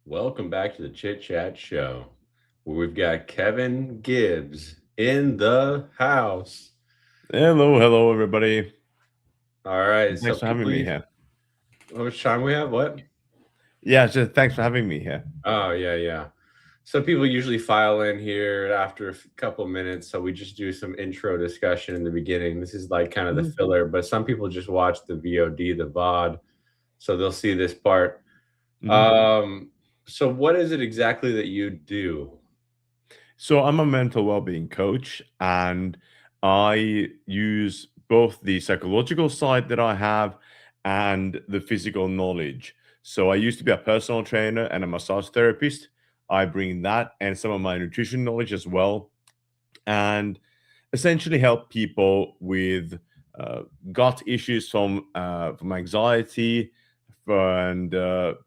Welcome back to the Chit-Chat Show, where we've got Kevin Gibbs in the house. Hello, everybody. All right, And so thanks for having people me use here. how much time we have? What? Yeah, just thanks for having me here. Oh, yeah. So people usually file in here after a couple minutes, so we just do some intro discussion in the beginning. This is like kind of the Mhm, filler, but some people just watch the VOD, the VOD, so they'll see this part. mhm. Um, so what is it exactly that you do? So I'm a mental well-being coach, and I use both the psychological side that I have and the physical knowledge. So I used to be a personal trainer and a massage therapist. I bring that and some of my nutrition knowledge as well, and essentially help people with uh, gut issues from anxiety and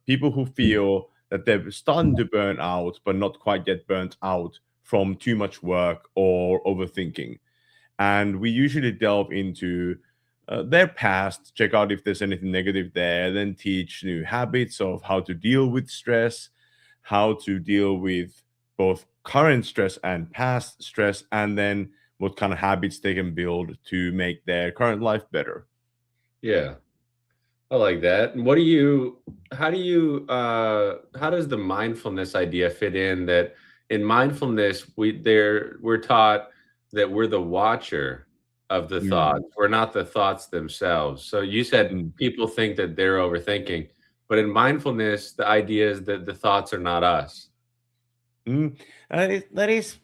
people who feel that they're starting to burn out but not quite yet burnt out from too much work or overthinking. And we usually delve into their past, check out if there's anything negative there, then teach new habits of how to deal with stress, how to deal with both current stress and past stress, and then what kind of habits they can build to make their current life better. Yeah. I like that. And how does the mindfulness idea fit in that in mindfulness we're taught that we're the watcher of the Mm, thoughts. We're not the thoughts themselves. So you said mm, people think that they're overthinking, but in mindfulness the idea is that the thoughts are not us. mm. That is,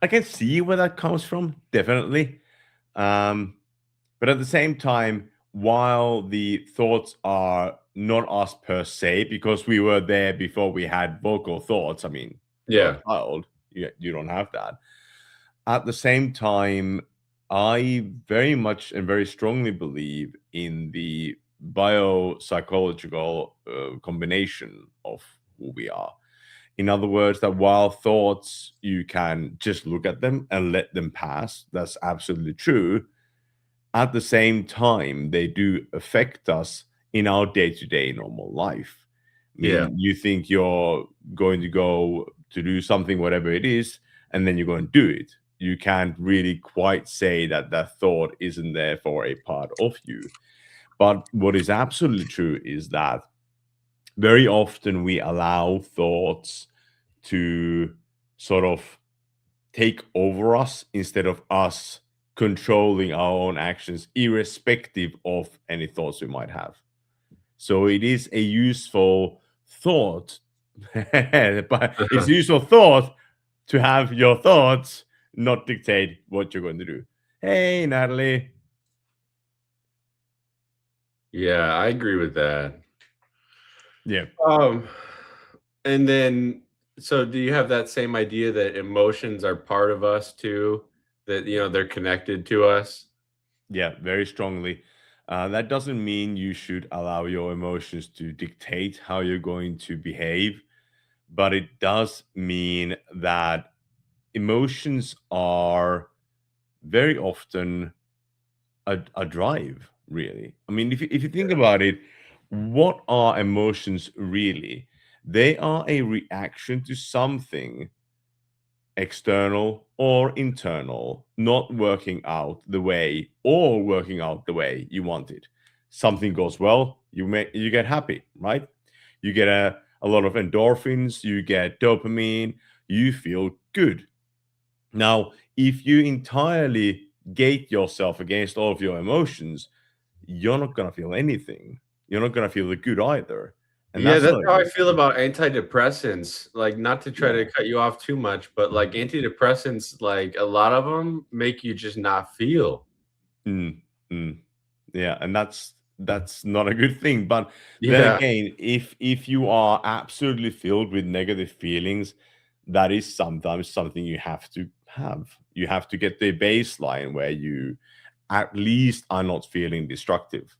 I can see where that comes from, definitely. Um, but at the same time, while the thoughts are not us per se, because we were there before we had vocal thoughts, I mean, you're a Yeah. child, you don't have that. At the same time, I very much and very strongly believe in the biopsychological combination of who we are. In other words, that while thoughts, you can just look at them and let them pass, that's absolutely true. At the same time, they do affect us in our day to day normal life. I Yeah. mean, you think you're going to go to do something, whatever it is, and then you're going to do it. You can't really quite say that that thought isn't there for a part of you. But what is absolutely true is that very often we allow thoughts to sort of take over us instead of us controlling our own actions, irrespective of any thoughts we might have. So it is a useful thought, but it's a useful thought to have your thoughts not dictate what you're going to do. Hey, Natalie. Yeah, I agree with that. Yeah. Um, and then, so do you have that same idea that emotions are part of us too? That, they're connected to us? Yeah, very strongly. That doesn't mean you should allow your emotions to dictate how you're going to behave, but it does mean that emotions are very often a drive, really. I mean, if you think about it, what are emotions really? They are a reaction to something external or internal, not working out the way or working out the way you want it. Something goes well, you get happy, right? You get a lot of endorphins, you get dopamine, you feel good. Now, if you entirely gate yourself against all of your emotions, you're not gonna feel anything. You're not gonna feel the good either. And Yeah, that's that's not a how I good feel thing. about antidepressants. Like, not to try to Yeah. cut you off too much, but like antidepressants, like a lot of them make you just not feel. Mm, mm. Yeah, and that's not a good thing. But then Yeah. again, if you are absolutely filled with negative feelings, that is sometimes something you have to have. You have to get the baseline where you at least are not feeling destructive.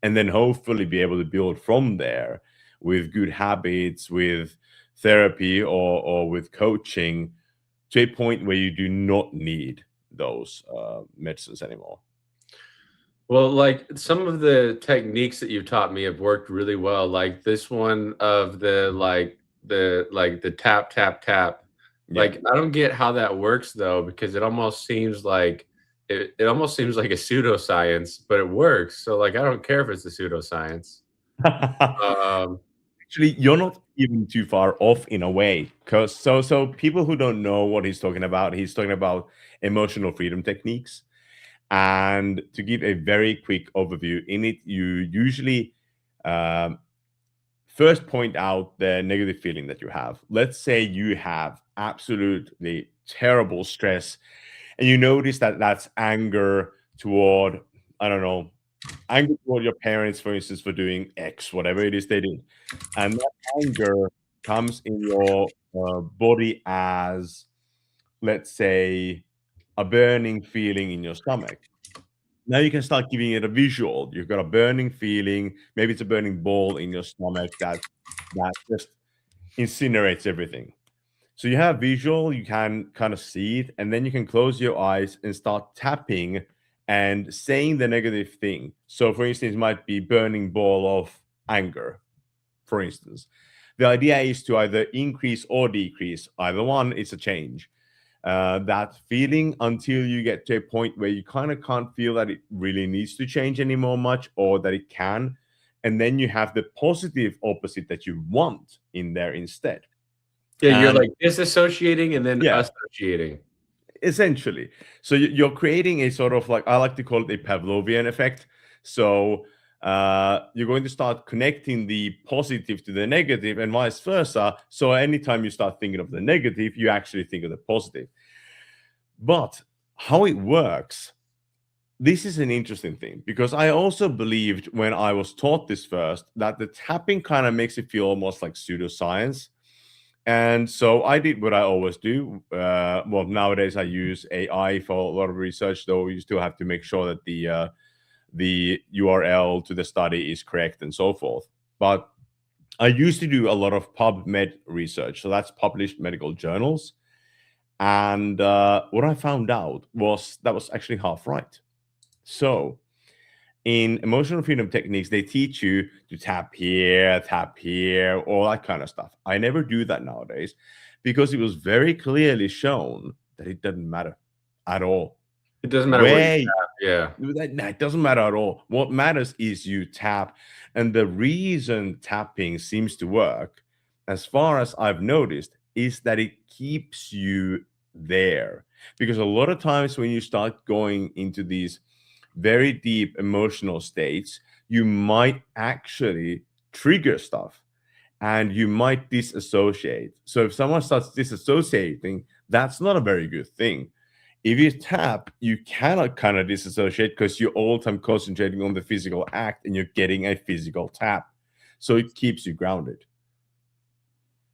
And then hopefully be able to build from there with good habits, with therapy or with coaching to a point where you do not need those medicines anymore. Well, like some of the techniques that you've taught me have worked really well. Like this one of the like the tap, tap, tap. Yeah. Like, I don't get how that works though, because it almost seems like a pseudoscience, but it works. So, like, I don't care if it's a pseudoscience. Um, Actually, you're not even too far off in a way, because so people who don't know what he's talking about emotional freedom techniques. And to give a very quick overview, in it, you usually um, first point out the negative feeling that you have. Let's say you have absolutely terrible stress, and you notice that that's anger toward, I don't know, anger toward your parents, for instance, for doing X, whatever it is they did. And that anger comes in your body as, let's say, a burning feeling in your stomach. Now you can start giving it a visual. You've got a burning feeling. Maybe it's a burning ball in your stomach that just incinerates everything. So you have visual, you can kind of see it, and then you can close your eyes and start tapping and saying the negative thing. So, for instance, it might be burning ball of anger, for instance. The idea is to either increase or decrease. Either one, it's a change. That feeling until you get to a point where you kind of can't feel that it really needs to change anymore much, or that it can. And then you have the positive opposite that you want in there instead. yeah, you're And like disassociating and then yeah, associating. essentially. So you're creating a sort of, like, I like to call it a Pavlovian effect. So you're going to start connecting the positive to the negative and vice versa. So anytime you start thinking of the negative, you actually think of the positive. But how it works, this is an interesting thing, because I also believed when I was taught this first that the tapping kind of makes it feel almost like pseudoscience. And so I did what I always do. Well, nowadays I use AI for a lot of research, though you still have to make sure that the URL to the study is correct and so forth. But I used to do a lot of PubMed research, so that's published medical journals. And what I found out was that was actually half right. So in emotional freedom techniques, they teach you to tap here, all that kind of stuff. I never do that nowadays, because it was very clearly shown that it doesn't matter at all. It doesn't matter what you Where have, yeah. it doesn't matter at all. What matters is you tap. And the reason tapping seems to work, as far as I've noticed, is that it keeps you there. Because a lot of times when you start going into these very deep emotional states, you might actually trigger stuff and you might disassociate. So if someone starts disassociating, that's not a very good thing. If you tap, you cannot kind of disassociate, because you're all the time concentrating on the physical act and you're getting a physical tap. So it keeps you grounded.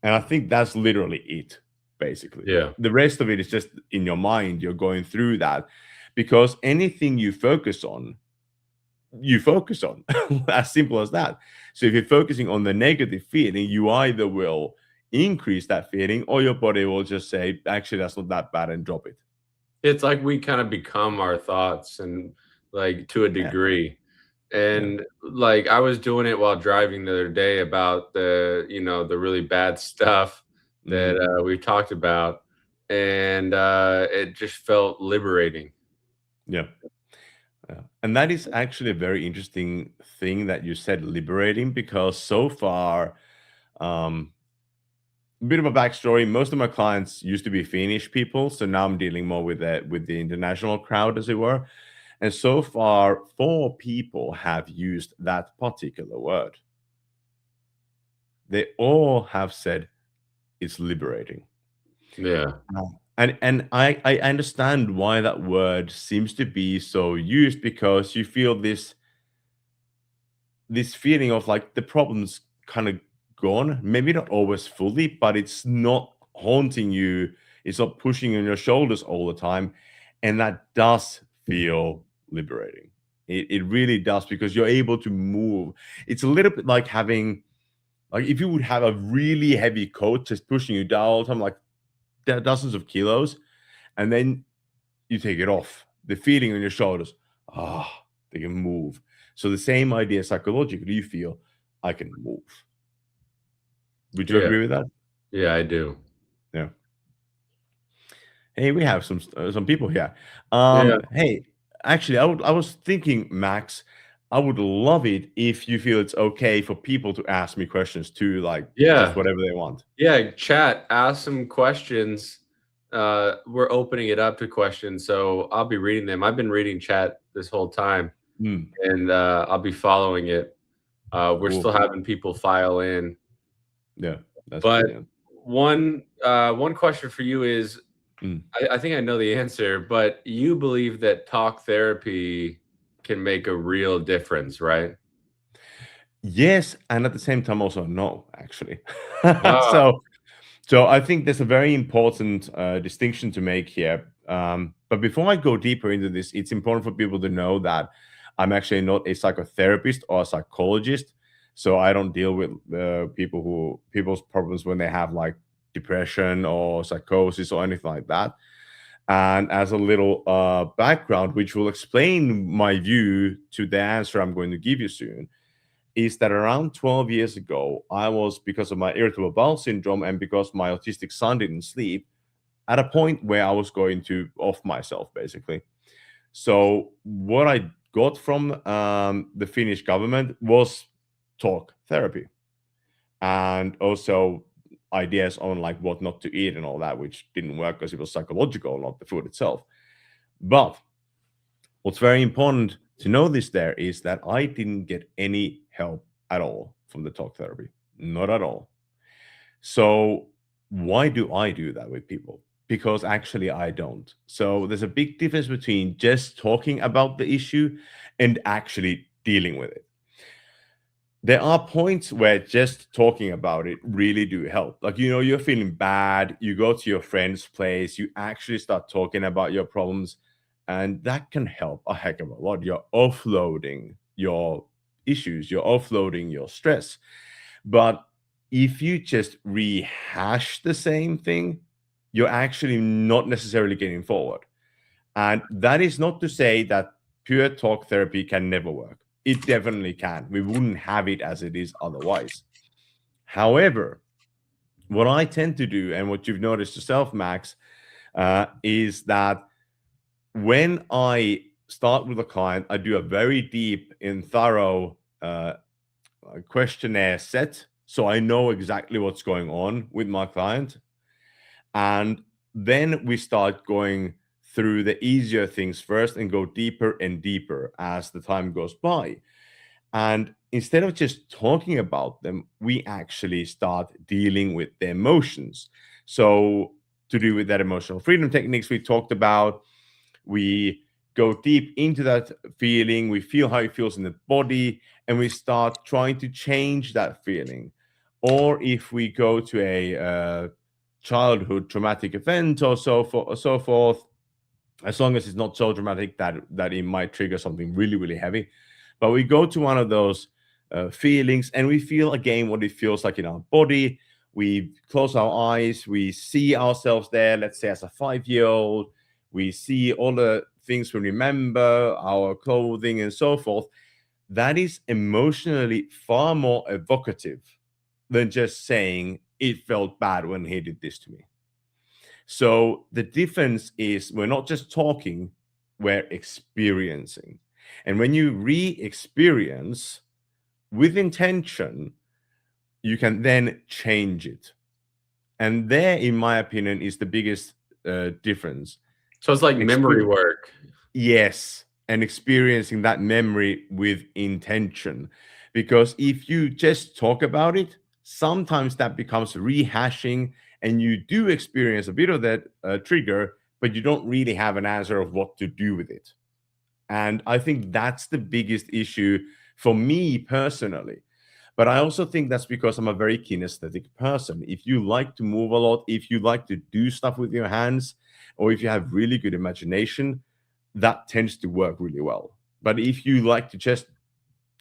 And I think that's literally it, basically. Yeah. The rest of it is just in your mind. You're going through that, because anything you focus on, as simple as that. So if you're focusing on the negative feeling, you either will increase that feeling, or your body will just say, actually, that's not that bad, and drop it. It's like we kinda become our thoughts and, like, to a Yeah. degree. Yeah. And, like, I was doing it while driving the other day about the really bad stuff that, Mhm. we talked about, and, it just felt liberating. Yeah. Yeah. And that is actually a very interesting thing that you said, liberating, because so far, um, a bit of a backstory. Most of my clients used to be Finnish people, so now I'm dealing more with the international crowd, as it were. And so far, 4 people have used that particular word. They all have said it's liberating. Yeah. And I understand why that word seems to be so used, because you feel this feeling of, like, the problem's kind of gone. Maybe not always fully, but it's not haunting you. It's not pushing on your shoulders all the time. And that does feel liberating. It really does, because you're able to move. It's a little bit like having, like, if you would have a really heavy coat just pushing you down all the time, like dozens of kilos, and then you take it off. The feeling on your shoulders, they can move. So the same idea psychologically, you feel, I can move. Would you Yeah. agree with that? Yeah, I do. Yeah. Hey, we have some people here. Yeah. Hey, actually, I was thinking, Max, I would love it if you feel it's okay for people to ask me questions too, like just Yeah. whatever they want. Yeah, chat, ask some questions. We're opening it up to questions, so I'll be reading them. I've been reading chat this whole time, Mm, and I'll be following it. We're cool. still having people file in, Yeah, that's but brilliant. one question for you is, Mm. I think I know the answer, but you believe that talk therapy can make a real difference, right? Yes, and at the same time also no, actually. Ah, so so I think there's a very important distinction to make here. But before I go deeper into this, it's important for people to know that I'm actually not a psychotherapist or a psychologist. So I don't deal with people's problems when they have like depression or psychosis or anything like that. And as a little background, which will explain my view to the answer I'm going to give you soon, is that around 12 years ago, I was, because of my irritable bowel syndrome and because my autistic son didn't sleep, at a point where I was going to off myself, basically. So, what I got from the Finnish government was talk therapy and also ideas on like what not to eat and all that, which didn't work because it was psychological, not the food itself. But what's very important to know this there is that I didn't get any help at all from the talk therapy. Not at all. So why do I do that with people? Because actually I don't. So there's a big difference between just talking about the issue and actually dealing with it. There are points where just talking about it really do help. Like, you're feeling bad, you go to your friend's place, you actually start talking about your problems, and that can help a heck of a lot. You're offloading your issues, you're offloading your stress. But if you just rehash the same thing, you're actually not necessarily getting forward. And that is not to say that pure talk therapy can never work. It definitely can. We wouldn't have it as it is otherwise. However, what I tend to do, and what you've noticed yourself, Max, is that when I start with a client, I do a very deep and thorough questionnaire set. So I know exactly what's going on with my client. And then we start going through the easier things first and go deeper and deeper as the time goes by. And instead of just talking about them, we actually start dealing with the emotions. So, to do with that emotional freedom techniques we talked about, we go deep into that feeling, we feel how it feels in the body, and we start trying to change that feeling. Or if we go to a childhood traumatic event or so forth, as long as it's not so dramatic that it might trigger something really really heavy, but we go to one of those feelings and we feel again what it feels like in our body. We close our eyes, we see ourselves there, let's say as a 5-year old. We see all the things we remember, our clothing and so forth. That is emotionally far more evocative than just saying it felt bad when he did this to me. So the difference is we're not just talking, we're experiencing. And when you re experience with intention, you can then change it. And there, in my opinion, is the biggest difference. so it's like memory Exper- work. Yes, and experiencing that memory with intention. Because if you just talk about it, sometimes that becomes rehashing, and you do experience a bit of that trigger, but you don't really have an answer of what to do with it. And I think that's the biggest issue for me personally. But I also think that's because I'm a very kinesthetic person. If you like to move a lot, if you like to do stuff with your hands, or if you have really good imagination, that tends to work really well. But if you like to just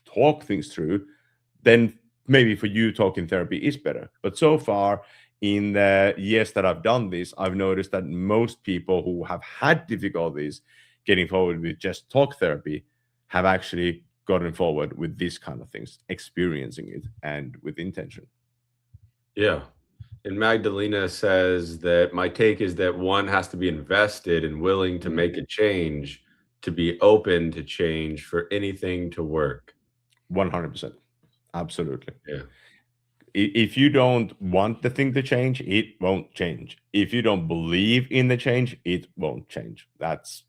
talk things through, then maybe for you talking therapy is better. But so far, in the years that I've done this, I've noticed that most people who have had difficulties getting forward with just talk therapy have actually gotten forward with these kind of things, experiencing it and with intention. Yeah. And Magdalena says that my take is that one has to be invested and willing to Mm, make a change, to be open to change for anything to work. 100%. Absolutely. Yeah. If you don't want the thing to change, it won't change. If you don't believe in the change, it won't change. That's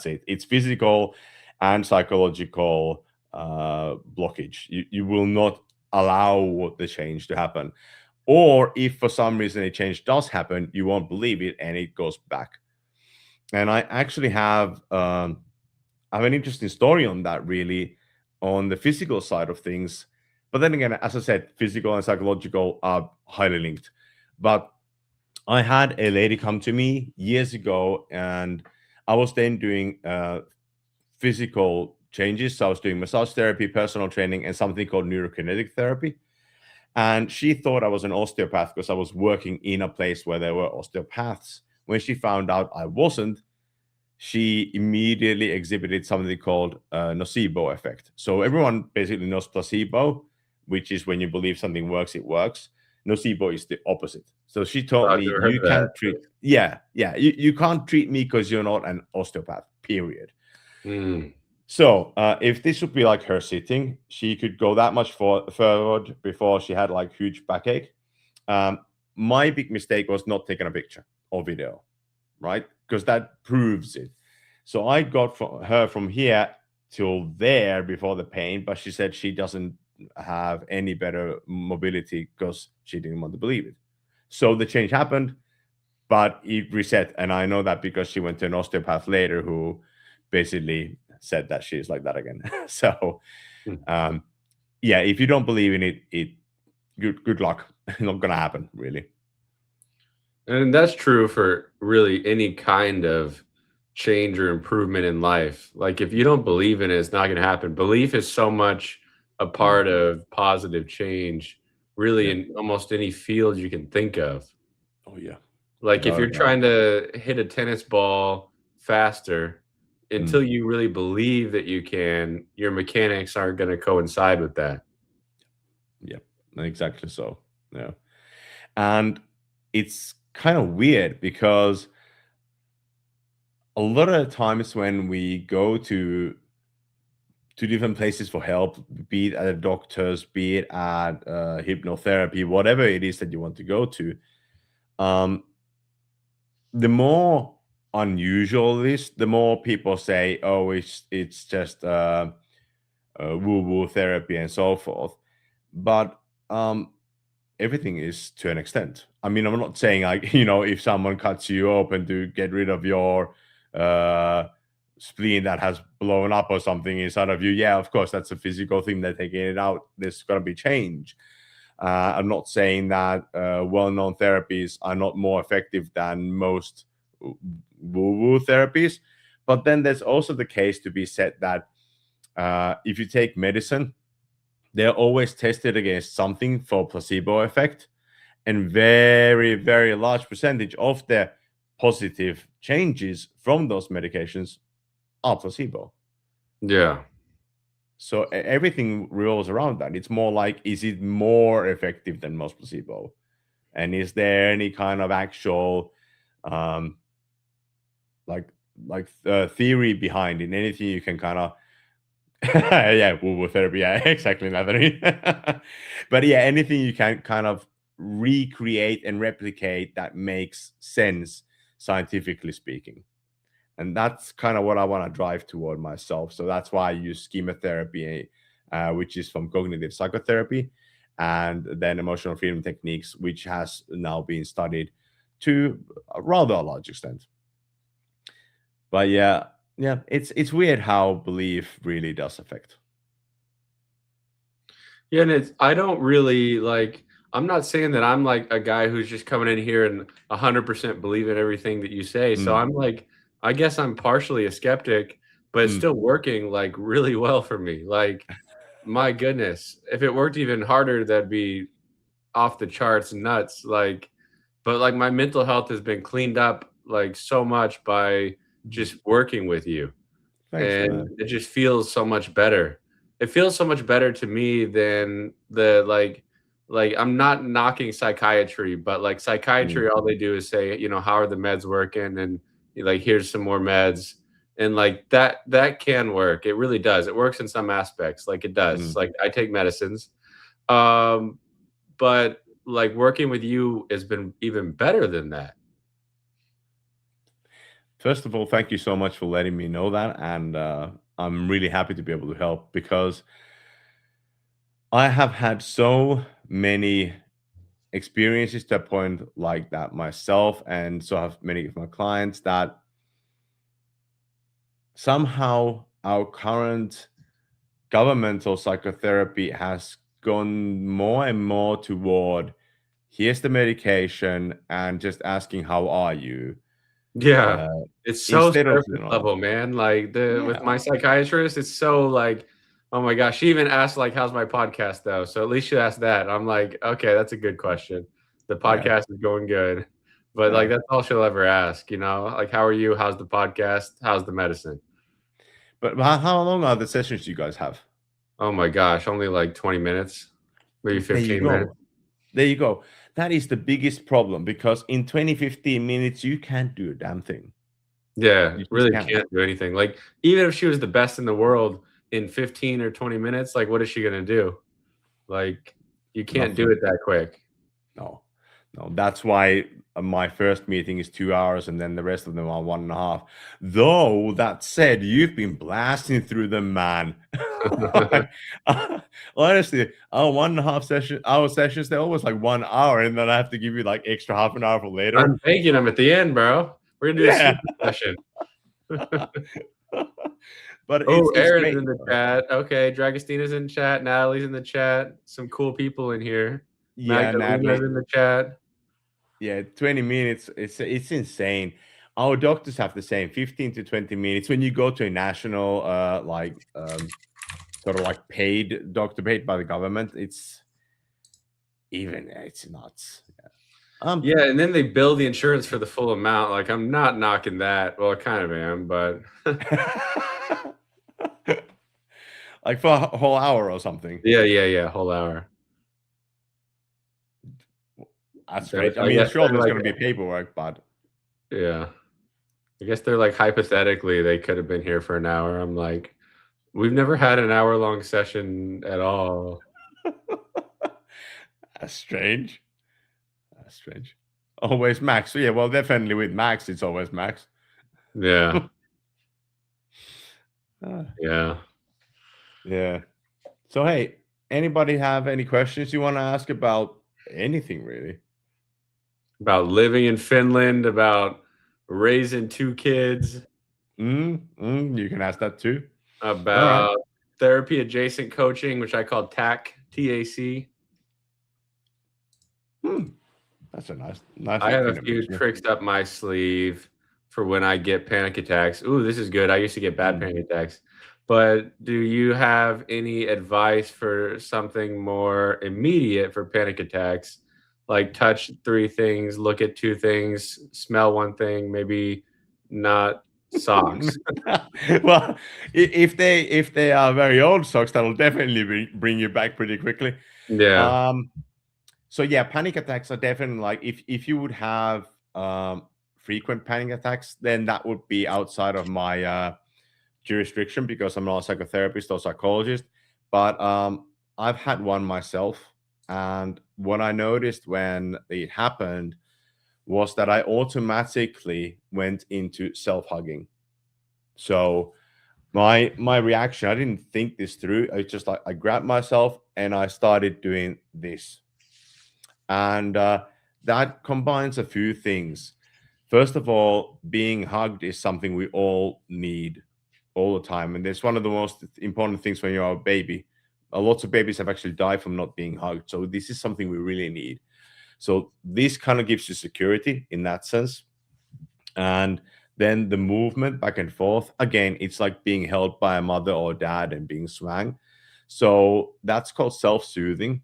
it. It's physical and psychological blockage. You will not allow the change to happen. Or if for some reason a change does happen, you won't believe it and it goes back. And I actually have an interesting story on that, really, on the physical side of things. But then again, as I said, physical and psychological are highly linked. But I had a lady come to me years ago, and I was then doing physical changes. So I was doing massage therapy, personal training, and something called neurokinetic therapy. And she thought I was an osteopath because I was working in a place where there were osteopaths. When she found out I wasn't, she immediately exhibited something called nocebo effect. So everyone basically knows placebo, which is when you believe something works, it works. Nocebo is the opposite. So she told I've me, never heard you of that. can't treat, yeah, you can't treat me because you're not an osteopath, period. Mm, So if this would be like her sitting, she could go that much forward before she had like huge backache. Um, my big mistake was not taking a picture or video, right? Because that proves it. So I got her from here till there before the pain, but she said she doesn't have any better mobility because she didn't want to believe it. So the change happened, but it reset. And I know that because she went to an osteopath later who basically said that she's like that again. So mm. um, yeah, if you don't believe in it, good luck. Not gonna happen, really. And that's true for really any kind of change or improvement in life. Like if you don't believe in it, it's not going to happen. Belief is so much a Mm, part of positive change, really, yeah. in almost any field you can think of. Oh yeah. Like if Without a you're doubt. trying to hit a tennis ball faster, Mm, until you really believe that you can, your mechanics aren't going to coincide with that. yeah. Exactly so. Yeah. And it's kind of weird because a lot of the times when we go to different places for help, be it at a doctor's, be it at hypnotherapy, whatever it is that you want to go to, um, the more unusual it is, the more people say, "Oh, it's just woo woo therapy and so forth." But everything is to an extent. I mean, I'm not saying like if someone cuts you open to get rid of your uh, spleen that has blown up or something inside of you, yeah, of course, that's a physical thing. They're taking it out. There's gonna be change. I'm not saying that well-known therapies are not more effective than most woo-woo therapies, but then there's also the case to be said that if you take medicine, they're always tested against something for placebo effect, and very large percentage of the positive changes from those medications are placebo. Yeah. So everything revolves around that. It's more like, is it more effective than most placebo? And is there any kind of actual um like theory behind it? Anything you can kind of yeah, woo-woo therapy, yeah, exactly, Natalie. But yeah, anything you can kind of recreate and replicate that makes sense scientifically speaking. And that's kind of what I want to drive toward myself. So that's why I use schema therapy, which is from cognitive psychotherapy, and then emotional freedom techniques, which has now been studied to a rather large extent. But yeah, yeah, it's weird how belief really does affect. Yeah, and it's I don't really like I'm not saying that I'm like a guy who's just coming in here and 100% believe in everything that you say. So Mm, I'm like I guess I'm partially a skeptic, but it's mm, still working like really well for me. Like my goodness, if it worked even harder, that'd be off the charts nuts. Like, but like my mental health has been cleaned up like so much by mm. just working with you. Thanks for And that. it just feels so much better. It feels so much better to me than the, like, like I'm not knocking psychiatry, but like Mm, psychiatry, all they do is say, how are the meds working, and like here's some more meds, and like that can work. It really does. It works in some aspects, like it does. mm. Like I take medicines, um, but like working with you has been even better than that. First of all, thank you so much for letting me know that, and I'm really happy to be able to help because I have had so many experiences to a point like that myself, and so have many of my clients that somehow our current governmental psychotherapy has gone more and more toward here's the medication and just asking how are you Yeah. uh, It's so instead of surface level, man. Like the yeah, with my psychiatrist, it's so like, oh my gosh. She even asked like, how's my podcast though? So at least she asked that. I'm like, okay, that's a good question. The yeah, podcast is going good. But like yeah. that's all she'll ever ask. Like, how are you? How's the podcast? How's the medicine? But how long are the sessions you guys have? Oh my gosh, only like 20 minutes, maybe There you 15 minutes. go. There you go. That is the biggest problem because in 20-15 minutes you can't do a damn thing. Yeah, You just really can't. can't do anything. Like, even if she was the best in the world in 15 or 20 minutes, like, what is she gonna do? Like, you can't do Nothing. it that quick. No, no. That's why my first meeting is 2 hours, and then the rest of them are 1.5. Though that said, you've been blasting through them, man. Like, honestly, our 1.5 hour sessions, they're almost like 1 hour, and then I have to give you like extra half an hour for later. I'm thanking him at the end, bro. We're gonna do a Yeah. super session. But Oh, it's Aaron's great. in the chat. Okay, Dragostina's in chat. Natalie's in the chat. Some cool people in here. Yeah, Magdalena's Natalie. in the chat. Yeah, 20 minutes. It's insane. Our doctors have the same 15 to 20 minutes. When you go to a national sort of like paid doctor paid by the government, it's nuts. Yeah. Yeah, and then they bill the insurance for the full amount. Like, I'm not knocking that. Well, I kind of am, but Like for a whole hour or something. yeah, whole hour. That's strange. I I mean, guess sure, they're there's like, gonna be paperwork, but yeah. I guess they're like hypothetically they could have been here for an hour. I'm like, we've never had an hour long session at all. that's strange. That's strange. Always Max. So yeah, well, definitely with Max, it's always Max. Yeah, Uh, yeah. yeah. So hey, anybody have any questions you want to ask about anything really? About living in Finland, about raising two kids, You can ask that too. All right. about therapy adjacent coaching, which I call TAC. Hmm. That's a nice I have a acronym few actually. tricks up my sleeve for when I get panic attacks. Ooh, this is good. I used to get bad Mm. panic attacks. But do you have any advice for something more immediate for panic attacks? Like touch three things, look at two things, smell one thing, maybe not socks. Well, if they are very old socks, that'll definitely bring you back pretty quickly. Yeah. Um, so yeah, panic attacks are definitely like if you would have frequent panic attacks, then that would be outside of my jurisdiction because I'm not a psychotherapist or psychologist. But I've had one myself, and what I noticed when it happened was that I automatically went into self-hugging. So my reaction, I didn't think this through. I just like I grabbed myself and I started doing this, and that combines a few things. First of all, being hugged is something we all need all the time, and it's one of the most important things when you're a baby. A lot of babies have actually died from not being hugged, so this is something we really need. So this kind of gives you security in that sense. And then the movement back and forth, again, it's like being held by a mother or dad and being swung. So that's called self-soothing,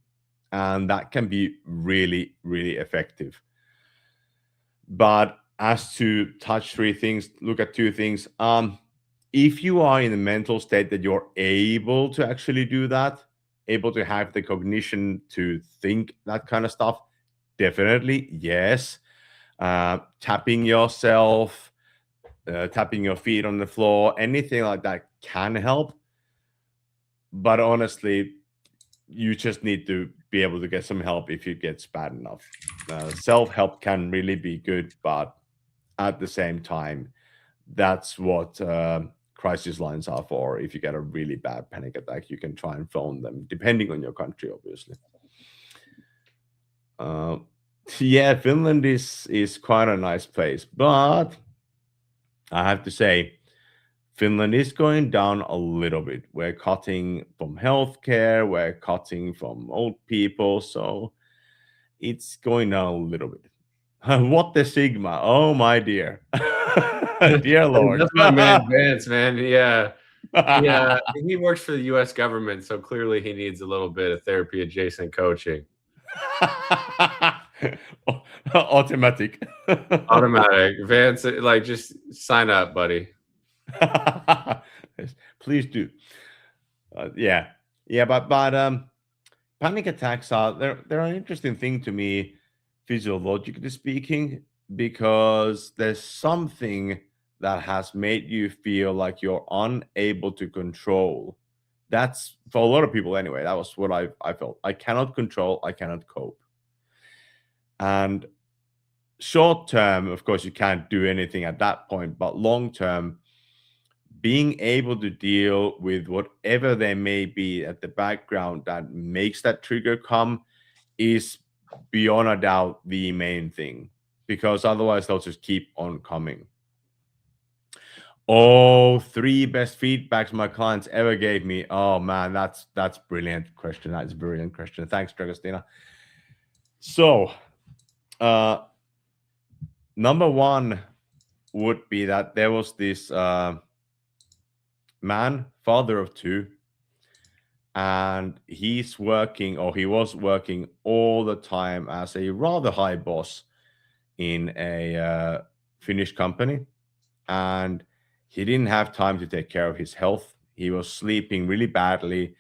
and that can be really, really effective. But as to touch three things, look at two things. If you are in a mental state that you're able to actually do that, able to have the cognition to think that kind of stuff? Definitely, yes. Tapping yourself, tapping your feet on the floor, anything like that can help. But honestly, you just need to be able to get some help if it gets bad enough. Self-help can really be good, but at the same time, that's what crisis lines are for. If you get a really bad panic attack, you can try and phone them, depending on your country, obviously. Uh, yeah, Finland is quite a nice place, but I have to say, Finland is going down a little bit. We're cutting from healthcare, we're cutting from old people, so it's going down a little bit. What the Sigma? Oh my dear. Dear Lord. That's my man Vance, man. Yeah. Yeah, he works for the US government, so clearly he needs a little bit of therapy adjacent coaching. Automatic. Automatic. Vance, like, just sign up, buddy. Please do. Yeah. Yeah, but panic attacks are they're an interesting thing to me, physiologically speaking, because there's something that has made you feel like you're unable to control. That's for a lot of people anyway. That was what I felt. I cannot control, I cannot cope. And short term, of course, you can't do anything at that point, but long term, being able to deal with whatever there may be at the background that makes that trigger come is beyond a doubt the main thing, because otherwise they'll just keep on coming. Oh, three best feedbacks my clients ever gave me. Oh man, that's brilliant question. That's a brilliant question. Thanks, Dragostina. So, number one would be that there was this man, father of two, and he's working, or he was working all the time as a rather high boss in a Finnish company, and he didn't have time to take care of his health. He was sleeping really badly.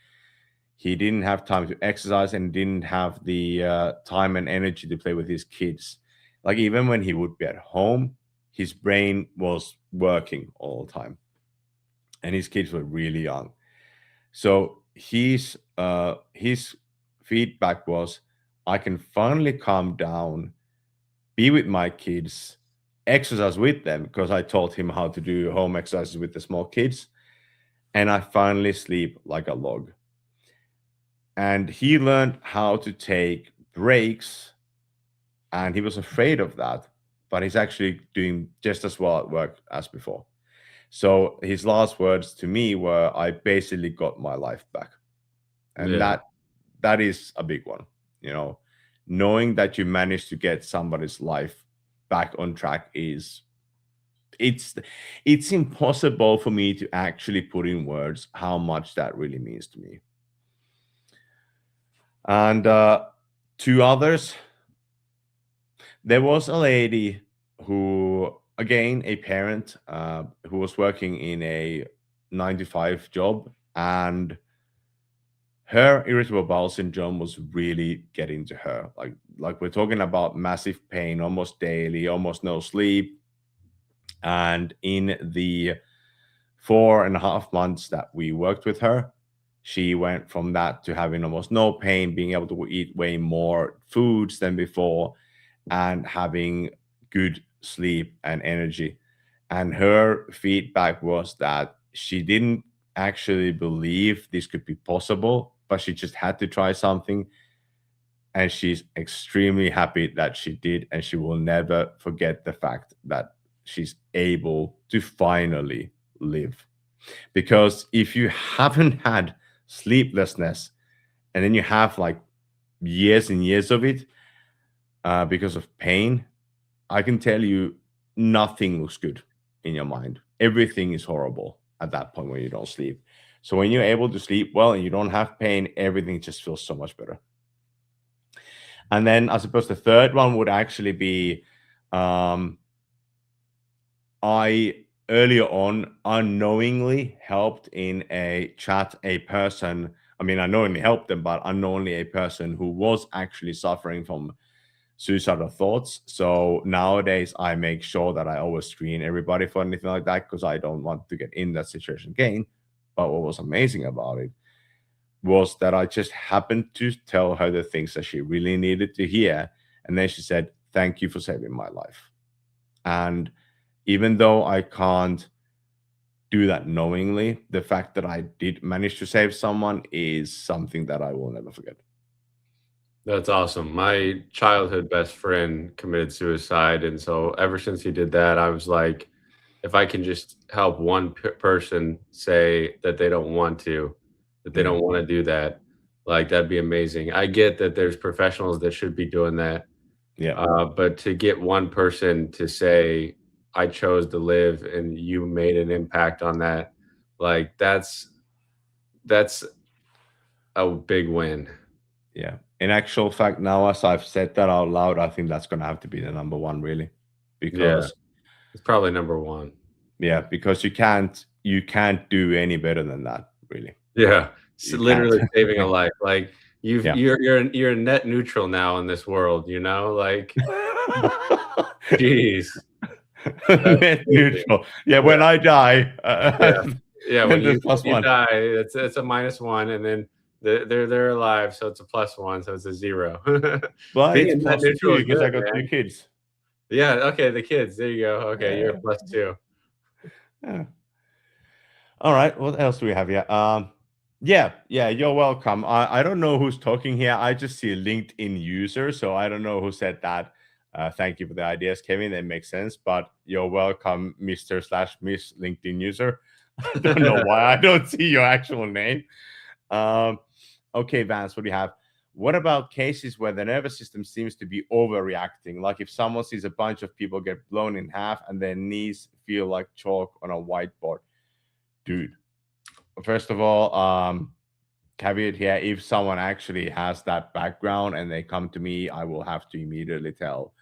He didn't have time to exercise and didn't have the time and energy to play with his kids. Like, even when he would be at home, his brain was working all the time, and his kids were really young. So his feedback was, I can finally calm down, be with my kids, exercise with them, because I taught him how to do home exercises with the small kids, and I finally sleep like a log. And he learned how to take breaks, and he was afraid of that, but he's actually doing just as well at work as before. So his last words to me were, I basically got my life back. And Yeah. that is a big one, you know. Knowing that you managed to get somebody's life back on track is it's it's impossible for me to actually put in words how much that really means to me. And two others, there was a lady who, again, a parent, who was working in a 9 to 5 job, and her irritable bowel syndrome was really getting to her. Like we're talking about massive pain, almost daily, almost no sleep. And in the 4.5 months that we worked with her, she went from that to having almost no pain, being able to eat way more foods than before, and having good sleep and energy. And her feedback was that she didn't actually believe this could be possible, but she just had to try something. And she's extremely happy that she did. And she will never forget the fact that she's able to finally live. Because if you haven't had sleeplessness and then you have like years and years of it because of pain, I can tell you nothing looks good in your mind. Everything is horrible at that point when you don't sleep. So when you're able to sleep well and you don't have pain, everything just feels so much better. And then I suppose the third one would actually be I earlier on unknowingly helped in a chat a person I mean, I not only helped them, but unknowingly a person who was actually suffering from suicidal thoughts. So nowadays, I make sure that I always screen everybody for anything like that because I don't want to get in that situation again. But what was amazing about it was that I just happened to tell her the things that she really needed to hear. And then she said, "Thank you for saving my life." And even though I can't do that knowingly, the fact that I did manage to save someone is something that I will never forget. That's awesome. My childhood best friend committed suicide, and so ever since he did that, I was like, if I can just help one person say that they don't want to, that they Yeah. don't wanna do that, like, that'd be amazing. I get that there's professionals that should be doing that, Yeah. but to get one person to say, "I chose to live and you made an impact on that," like, that's a big win. Yeah. In actual fact, now as I've said that out loud, I think that's gonna have to be the number one, really. Yeah, Because it's probably number 1. yeah, because you can't do any better than that, really. Yeah, You can't. literally saving a life, like, Yeah. you're net neutral now in this world, you know, like, jeez, that's Net amazing. neutral. Yeah, Yeah, when I die, yeah, yeah, and the when plus you one. die, it's a -1, and then they're alive, so it's a +1, so it's a 0. Well, Being it's net plus neutral two is because good, I got two man. kids. Yeah, okay, the kids, there you go, okay, you're a Yeah. +2. Yeah. All right. What else do we have here? Yeah, yeah, you're welcome. I don't know who's talking here. I just see a LinkedIn user, so I don't know who said that. Thank you for the ideas, Kevin. That makes sense. But you're welcome, Mr. slash Miss LinkedIn user. I don't know why I don't see your actual name. Um, okay, Vance, what do you have? What about cases where the nervous system seems to be overreacting? Like if someone sees a bunch of people get blown in half and their knees feel like chalk on a whiteboard. Dude, first of all, caveat here, if someone actually has that background and they come to me, I will have to immediately tell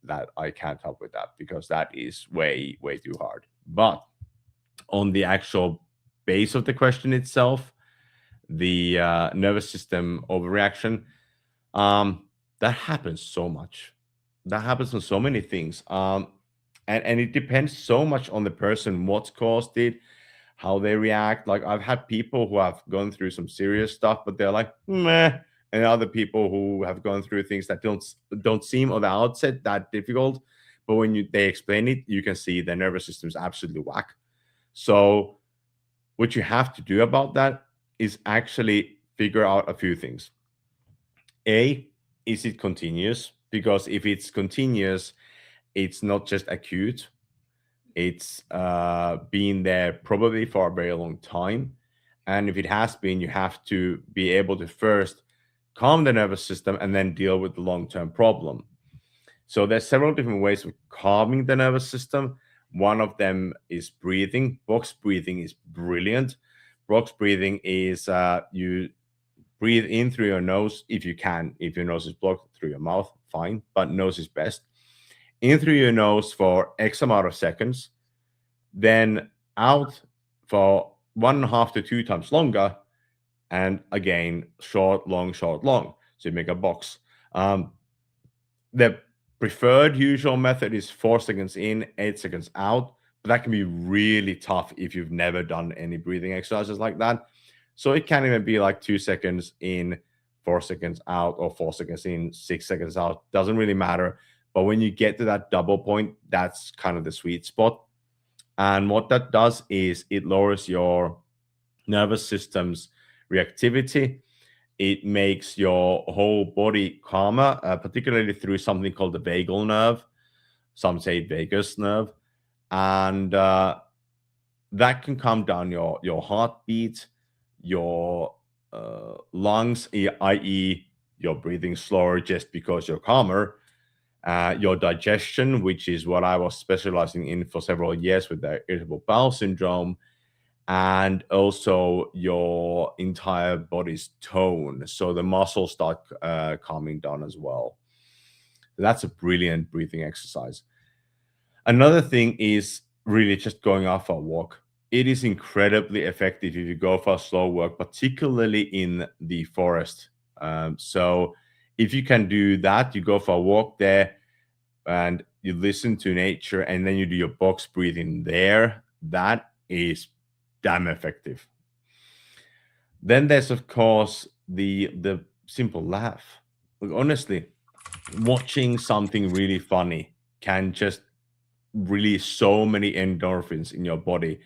that I can't help with that because that is way, way too hard. But on the actual base of the question itself, the nervous system overreaction, that happens so much. That happens on so many things. And it depends so much on the person, what's caused it, how they react. Like I've had people who have gone through some serious stuff, but they're like, meh. And other people who have gone through things that don't seem on the outset that difficult. But when they explain it, you can see their nervous system is absolutely whack. So what you have to do about that is actually figure out a few things. A, is it continuous? Because if it's continuous, it's not just acute, it's been there probably for a very long time. And if it has been, you have to be able to first calm the nervous system and then deal with the long-term problem. So there's several different ways of calming the nervous system. One of them is breathing. Box breathing is brilliant. Box breathing is you breathe in through your nose if you can. If your nose is blocked, through your mouth, fine, but nose is best. In through your nose for X amount of seconds, then out for 1.5 to 2 times longer, and again, short, long, short, long. So you make a box. The preferred usual method is 4 seconds in, 8 seconds out, but that can be really tough if you've never done any breathing exercises like that. So it can even be like 2 seconds in, 4 seconds out, or 4 seconds in, 6 seconds out. Doesn't really matter. But when you get to that double point, that's kind of the sweet spot. And what that does is it lowers your nervous system's reactivity. It makes your whole body calmer, particularly through something called the vagal nerve. Some say vagus nerve. And that can calm down your heartbeat, your lungs, i.e., you're breathing slower just because you're calmer. Your digestion, which is what I was specializing in for several years with the irritable bowel syndrome, and also your entire body's tone. So the muscles start calming down as well. That's a brilliant breathing exercise. Another thing is really just going out for a walk. it is incredibly effective if you go for slow work, particularly in the forest. So if you can do that, you go for a walk there and you listen to nature, and then you do your box breathing there. That is damn effective. Then there's of course the simple laugh. Like, honestly, watching something really funny can just release so many endorphins in your body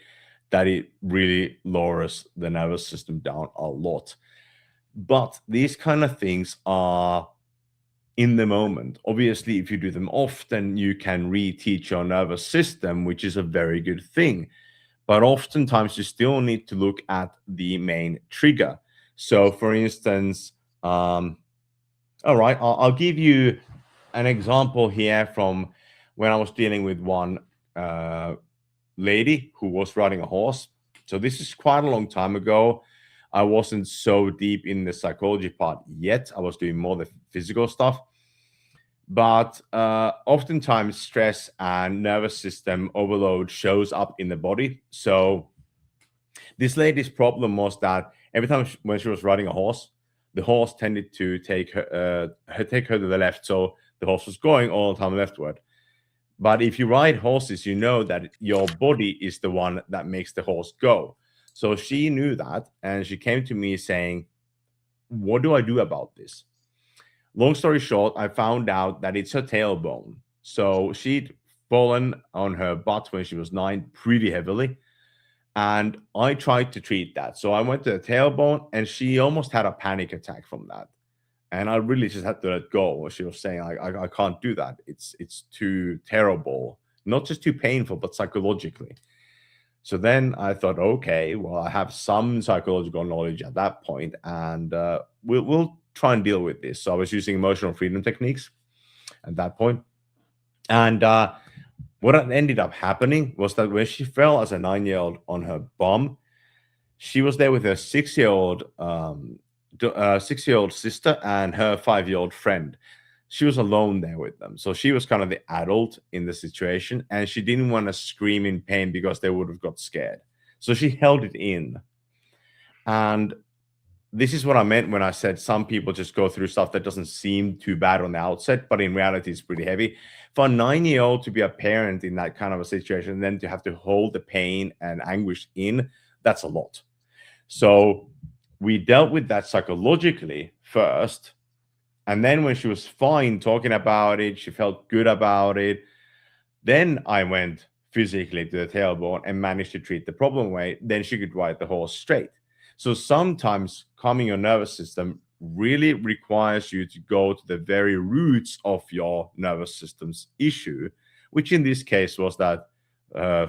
that it really lowers the nervous system down a lot. But these kind of things are in the moment. Obviously, if you do them often, you can reteach your nervous system, which is a very good thing. But oftentimes, you still need to look at the main trigger. So, for instance, all right, I'll give you an example here from when I was dealing with one uh, lady who was riding a horse. So this is quite a long time ago. I wasn't so deep in the psychology part yet. I was doing more the physical stuff. But oftentimes, stress and nervous system overload shows up in the body. So this lady's problem was that every time when she was riding a horse, the horse tended to take her to the left. So the horse was going all the time leftward. But if you ride horses, you know that your body is the one that makes the horse go. So she knew that, and she came to me saying, "What do I do about this?" Long story short, I found out that it's her tailbone. So she'd fallen on her butt when she was 9 pretty heavily. And I tried to treat that. So I went to the tailbone, and she almost had a panic attack from that. And I really just had to let go. She was saying, I can't do that. It's too terrible, not just too painful, but psychologically. So then I thought, okay, well, I have some psychological knowledge at that point, and we'll try and deal with this. So I was using emotional freedom techniques at that point. And what ended up happening was that when she fell as a 9-year-old on her bum, she was there with her 6-year-old sister and her 5-year-old friend. She was alone there with them. So she was kind of the adult in the situation, and she didn't want to scream in pain because they would have got scared. So she held it in. And this is what I meant when I said some people just go through stuff that doesn't seem too bad on the outset, but in reality, it's pretty heavy. For a 9-year-old to be a parent in that kind of a situation, and then to have to hold the pain and anguish in, that's a lot. So we dealt with that psychologically first. And then when she was fine talking about it, she felt good about it. Then I went physically to the tailbone and managed to treat the problem away. Then she could ride the horse straight. So sometimes calming your nervous system really requires you to go to the very roots of your nervous system's issue, which in this case was that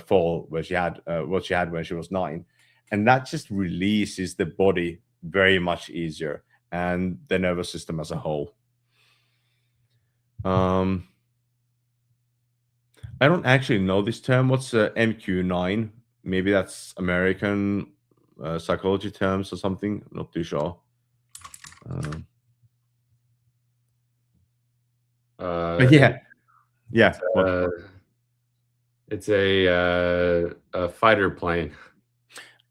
fall where she had what she had when she was 9. And that just releases the body very much easier and the nervous system as a whole. I don't actually know this term. What's MQ9? Maybe that's American psychology terms or something. I'm not too sure. But yeah, yeah. What? It's a fighter plane.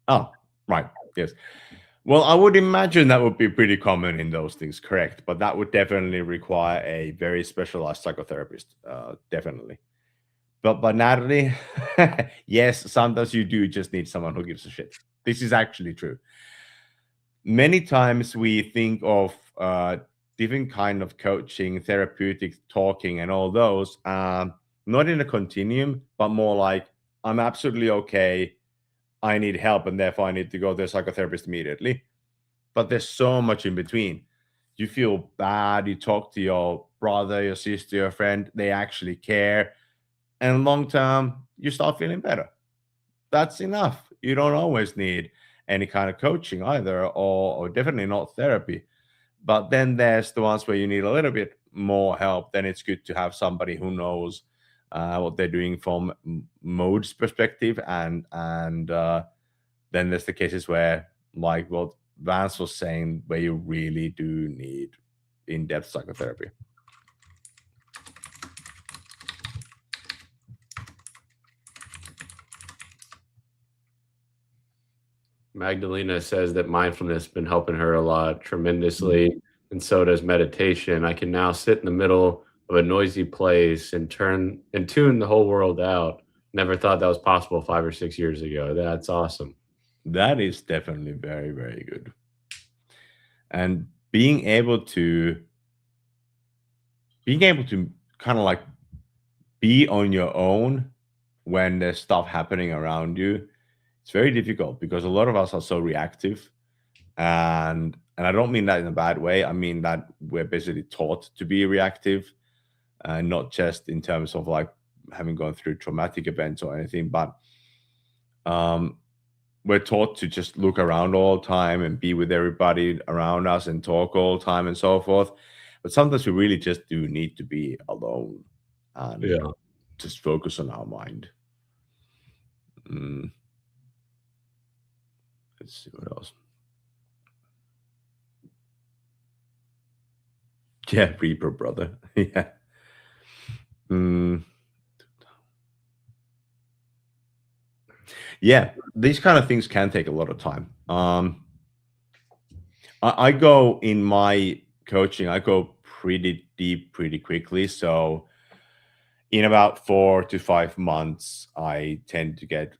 Oh, right. Yes. Well, I would imagine that would be pretty common in those things, correct? But that would definitely require a very specialized psychotherapist, definitely. But Natalie, yes, sometimes you do just need someone who gives a shit. This is actually true. Many times we think of different kind of coaching, therapeutic talking, and all those, not in a continuum, but more like I'm absolutely okay. I need help, and therefore I need to go to a psychotherapist immediately. But there's so much in between. You feel bad. You talk to your brother, your sister, your friend. They actually care, and long term, you start feeling better. That's enough. You don't always need any kind of coaching either, or definitely not therapy. But then there's the ones where you need a little bit more help. Then it's good to have somebody who knows what they're doing from mode's perspective, and then there's the cases where, like what Vance was saying, where you really do need in-depth psychotherapy. Magdalena says that mindfulness has been helping her a lot tremendously, and so does meditation. I can now sit in the middle of a noisy place and turn and tune the whole world out. Never thought that was possible 5 or 6 years ago. That's awesome. That is definitely very, very good. And being able to kind of like be on your own when there's stuff happening around you, it's very difficult because a lot of us are so reactive. And I don't mean that in a bad way. I mean that we're basically taught to be reactive, not just in terms of like having gone through traumatic events or anything, but um, we're taught to just look around all the time and be with everybody around us and talk all the time and so forth. But sometimes we really just do need to be alone and Yeah. just focus on our mind. Mm, let's see what else. Yeah, Reaper brother. Yeah. Mm, yeah, these kind of things can take a lot of time. I go in my coaching, I go pretty deep pretty quickly. So in about 4 to 5 months, I tend to get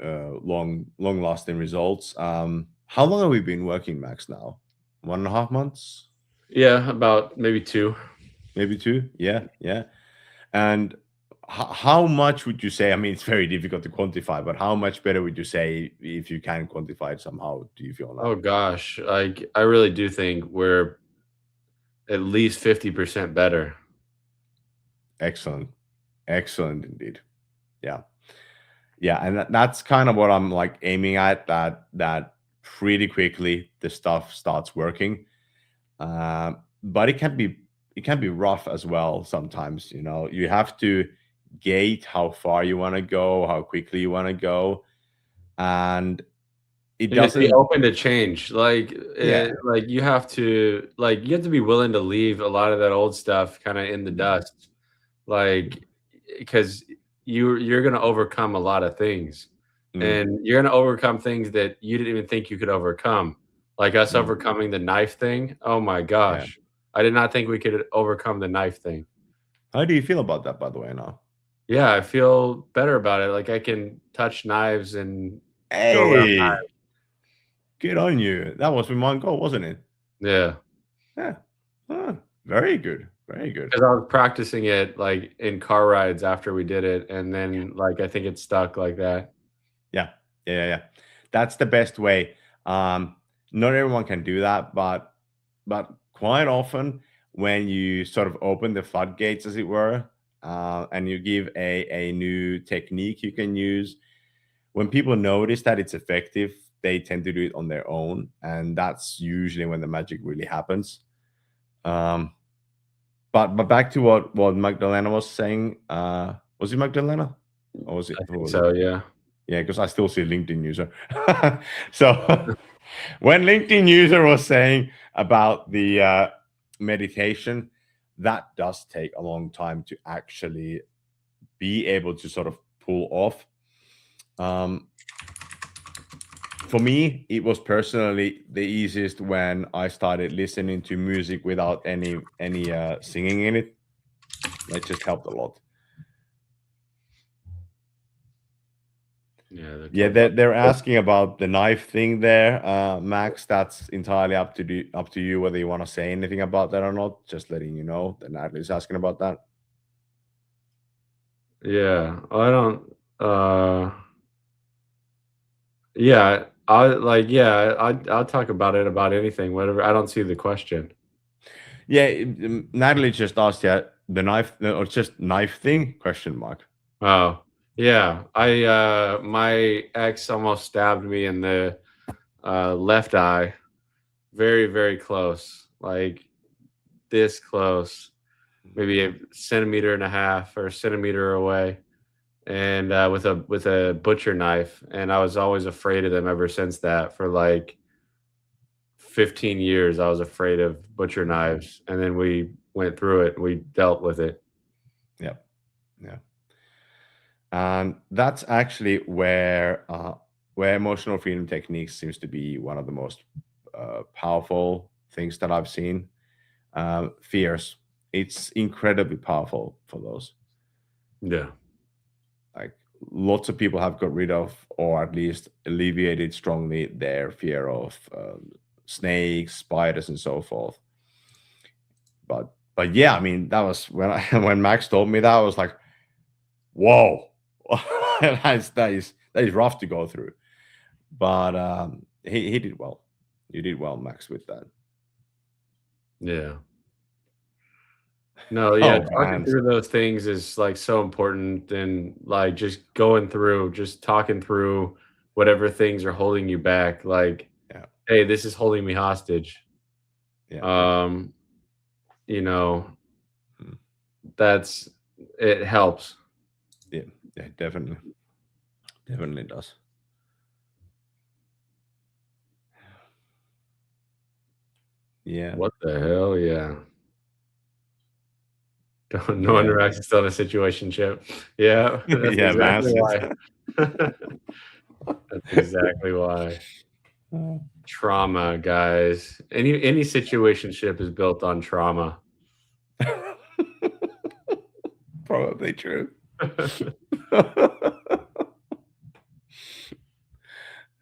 long lasting results. How long have we been working, Max? Now, 1.5 months, Yeah, about maybe two. maybe two. Yeah, yeah. And how much would you say? I mean, it's very difficult to quantify, but how much better would you say if you can quantify it somehow? Do you feel now? Oh gosh, like I really do think we're at least 50% better. Excellent, excellent indeed. Yeah. Yeah, and that's kind of what I'm like aiming at, that pretty quickly the stuff starts working. But it can be rough as well sometimes. You have to gate how far you want to go, how quickly you want to go, and it And just be doesn't. open to change. Yeah. Like you have to be willing to leave a lot of that old stuff kind of in the Mm, dust. Like, because you're gonna overcome a lot of things, mm, and you're gonna overcome things that you didn't even think you could overcome. Like us mm, overcoming the knife thing. Oh my yeah. gosh. I did not think we could overcome the knife thing. How do you feel about that, by the way, now? Yeah, I feel better about it. Like I can touch knives and go around. Hey, good on you. That was my goal, wasn't it? Yeah. Yeah. Huh, very good. Very good. 'Cause I was practicing it, like, in car rides after we did it, and then, like, I think it stuck like that. Yeah. Yeah, yeah, yeah. That's the best way. Um, Not everyone can do that, but quite often when you sort of open the floodgates, as it were, and you give a new technique you can use, when people notice that it's effective, they tend to do it on their own, and that's usually when the magic really happens. Um, but back to what Magdalena was saying. Was it Magdalena? Or was it I who think was it? so, yeah. Yeah, because I still see LinkedIn user. So when LinkedIn user was saying about the meditation, that does take a long time to actually be able to sort of pull off. Um, for me, it was personally the easiest when I started listening to music without any singing in it. That just helped a lot. Yeah, they're Yeah, talking about they're asking about the knife thing there, Max. That's entirely up to you whether you want to say anything about that or not. Just letting you know that Natalie's asking about that. yeah, I don't, yeah, I'll talk about it, about anything, whatever. I don't see the question. Yeah, Natalie just asked, yeah, the knife or just knife thing? Question mark. Oh, yeah, my ex almost stabbed me in the, left eye, very, very close, like, this close, maybe a centimeter and a half or a centimeter away. And with a butcher knife, and I was always afraid of them ever since that. For like 15 years, I was afraid of butcher knives, and then we went through it. We dealt with it. Yeah, yeah, and that's actually where where emotional freedom techniques seems to be one of the most powerful things that I've seen. Fears, it's incredibly powerful for those. Yeah. Like lots of people have got rid of, or at least alleviated strongly, their fear of snakes, spiders, and so forth. But yeah, I mean, that was when when Max told me that, I was like, whoa, that is rough to go through. But he did well. You did well, Max, with that. Yeah. No, yeah, Oh talking man, through those things is, like, so important and, like, just going through, just talking through whatever things are holding you back, like, yeah, "Hey, this is holding me hostage." yeah, Um, you know, mm, that's it helps. yeah, yeah, definitely, definitely does. Yeah, What the hell? Yeah. No yeah, wonder Max is still in a situationship. Yeah, that's yeah, exactly Max. why. That's exactly why. Trauma, guys. Any situationship is built on trauma. Probably true.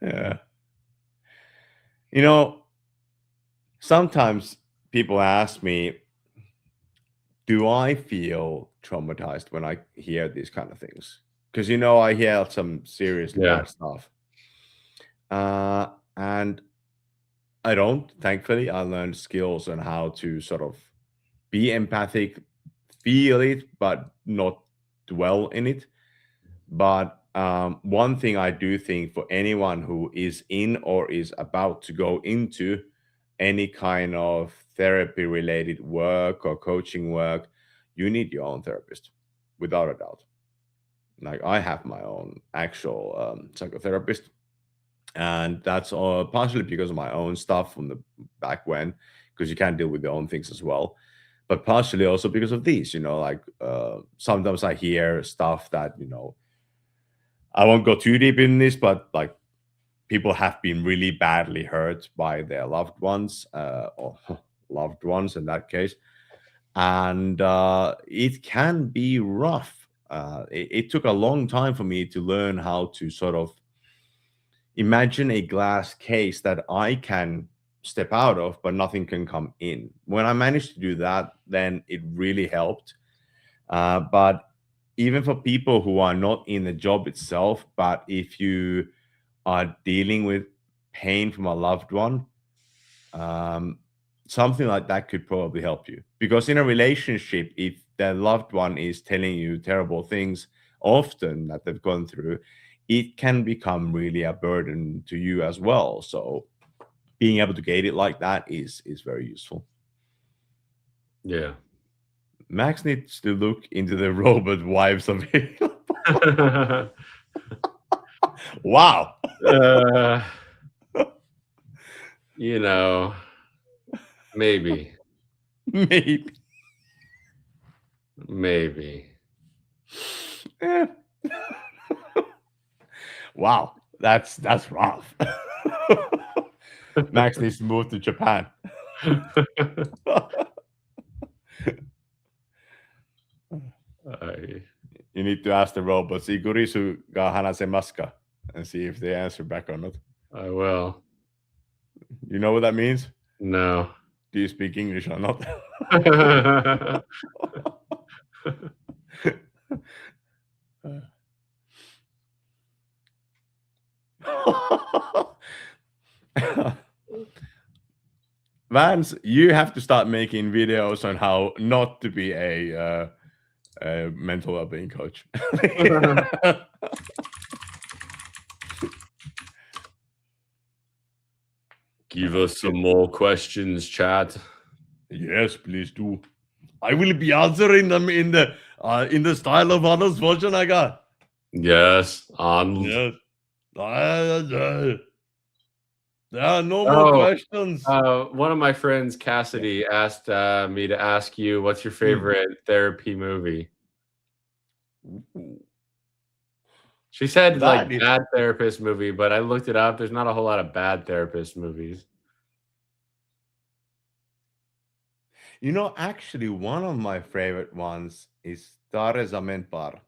Yeah. You know, sometimes people ask me, do I feel traumatized when I hear these kind of things? Because, I hear some seriously Yeah, bad stuff. And I don't, thankfully. I learned skills on how to sort of be empathic, feel it, but not dwell in it. But one thing I do think for anyone who is in or is about to go into any kind of therapy related work or coaching work, you need your own therapist, without a doubt. Like I have my own actual psychotherapist, and that's partially because of my own stuff from the back when, because you can't deal with your own things as well, but partially also because of these. Like sometimes I hear stuff that I won't go too deep in this, but like people have been really badly hurt by their loved ones, or loved ones in that case, and it can be rough. It took a long time for me to learn how to sort of imagine a glass case that I can step out of, but nothing can come in. When I managed to do that, then it really helped. But even for people who are not in the job itself, but if you are dealing with pain from a loved one, um, something like that could probably help you. Because in a relationship, if the loved one is telling you terrible things often that they've gone through, it can become really a burden to you as well. So being able to gauge it like that is very useful. yeah. Max needs to look into the robot wives of it. Wow. Uh, you know, maybe, Maybe. maybe. Eh. Wow. That's rough. Max needs to move to Japan. I You need to ask the robots, "Igurisu ga hanasemasu ka?" and see if they answer back or not. I will. You know what that means? No. Do you speak English or not? Vance, you have to start making videos on how not to be a mental well-being coach. Give us some more questions, chat. Yes, please do. I will be answering them in the style of Arnold Schwarzenegger. Yes, Arnold. Yes. There are no more Oh, questions. one of my friends, Cassidy, asked me to ask you, what's your Mm. favorite therapy movie? Ooh. She said, like, That is, bad therapist movie, but I looked it up, there's not a whole lot of bad therapist movies. actually, one of my favorite ones is Tare Zameen Par,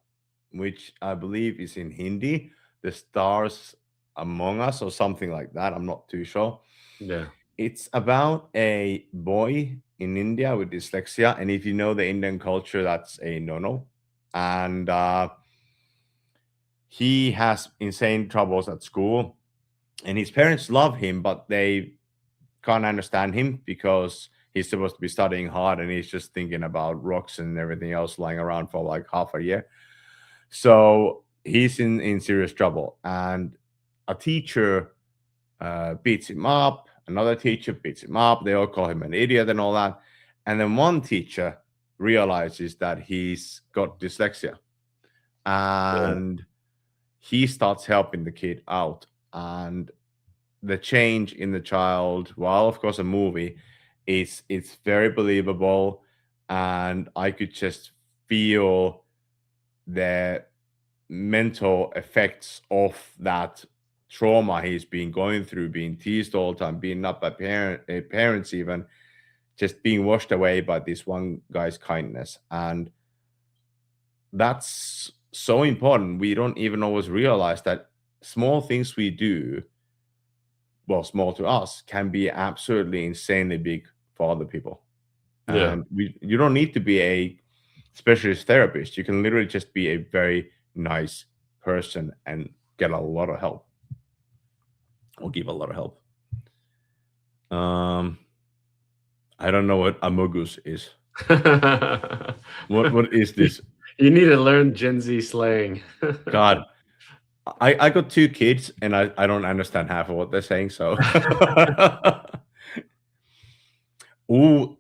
which I believe is in Hindi, The Stars Among Us, or something like that. I'm not too sure. Yeah. It's about a boy in India with dyslexia, and if you know the Indian culture, that's a no-no. And he has insane troubles at school, and his parents love him, but they can't understand him because he's supposed to be studying hard, and he's just thinking about rocks and everything else lying around for like half a year. So he's in serious trouble, and a teacher beats him up. Another teacher beats him up. They all call him an idiot and all that. And then one teacher realizes that he's got dyslexia, Yeah. and he starts helping the kid out. And the change in the child, while of course a movie, is it's very believable, and I could just feel the mental effects of that trauma he's been going through, being teased all the time, being up by parents, even just being washed away by this one guy's kindness. And that's so important. We don't even always realize that small things we do, well, small to us, can be absolutely insanely big for other people. Yeah. And you don't need to be a specialist therapist. You can literally just be a very nice person and get a lot of help, or give a lot of help. Um, I don't know what amogus is. What is this? You need to learn Gen Z slang. God, I got two kids and I don't understand half of what they're saying. So, ooh,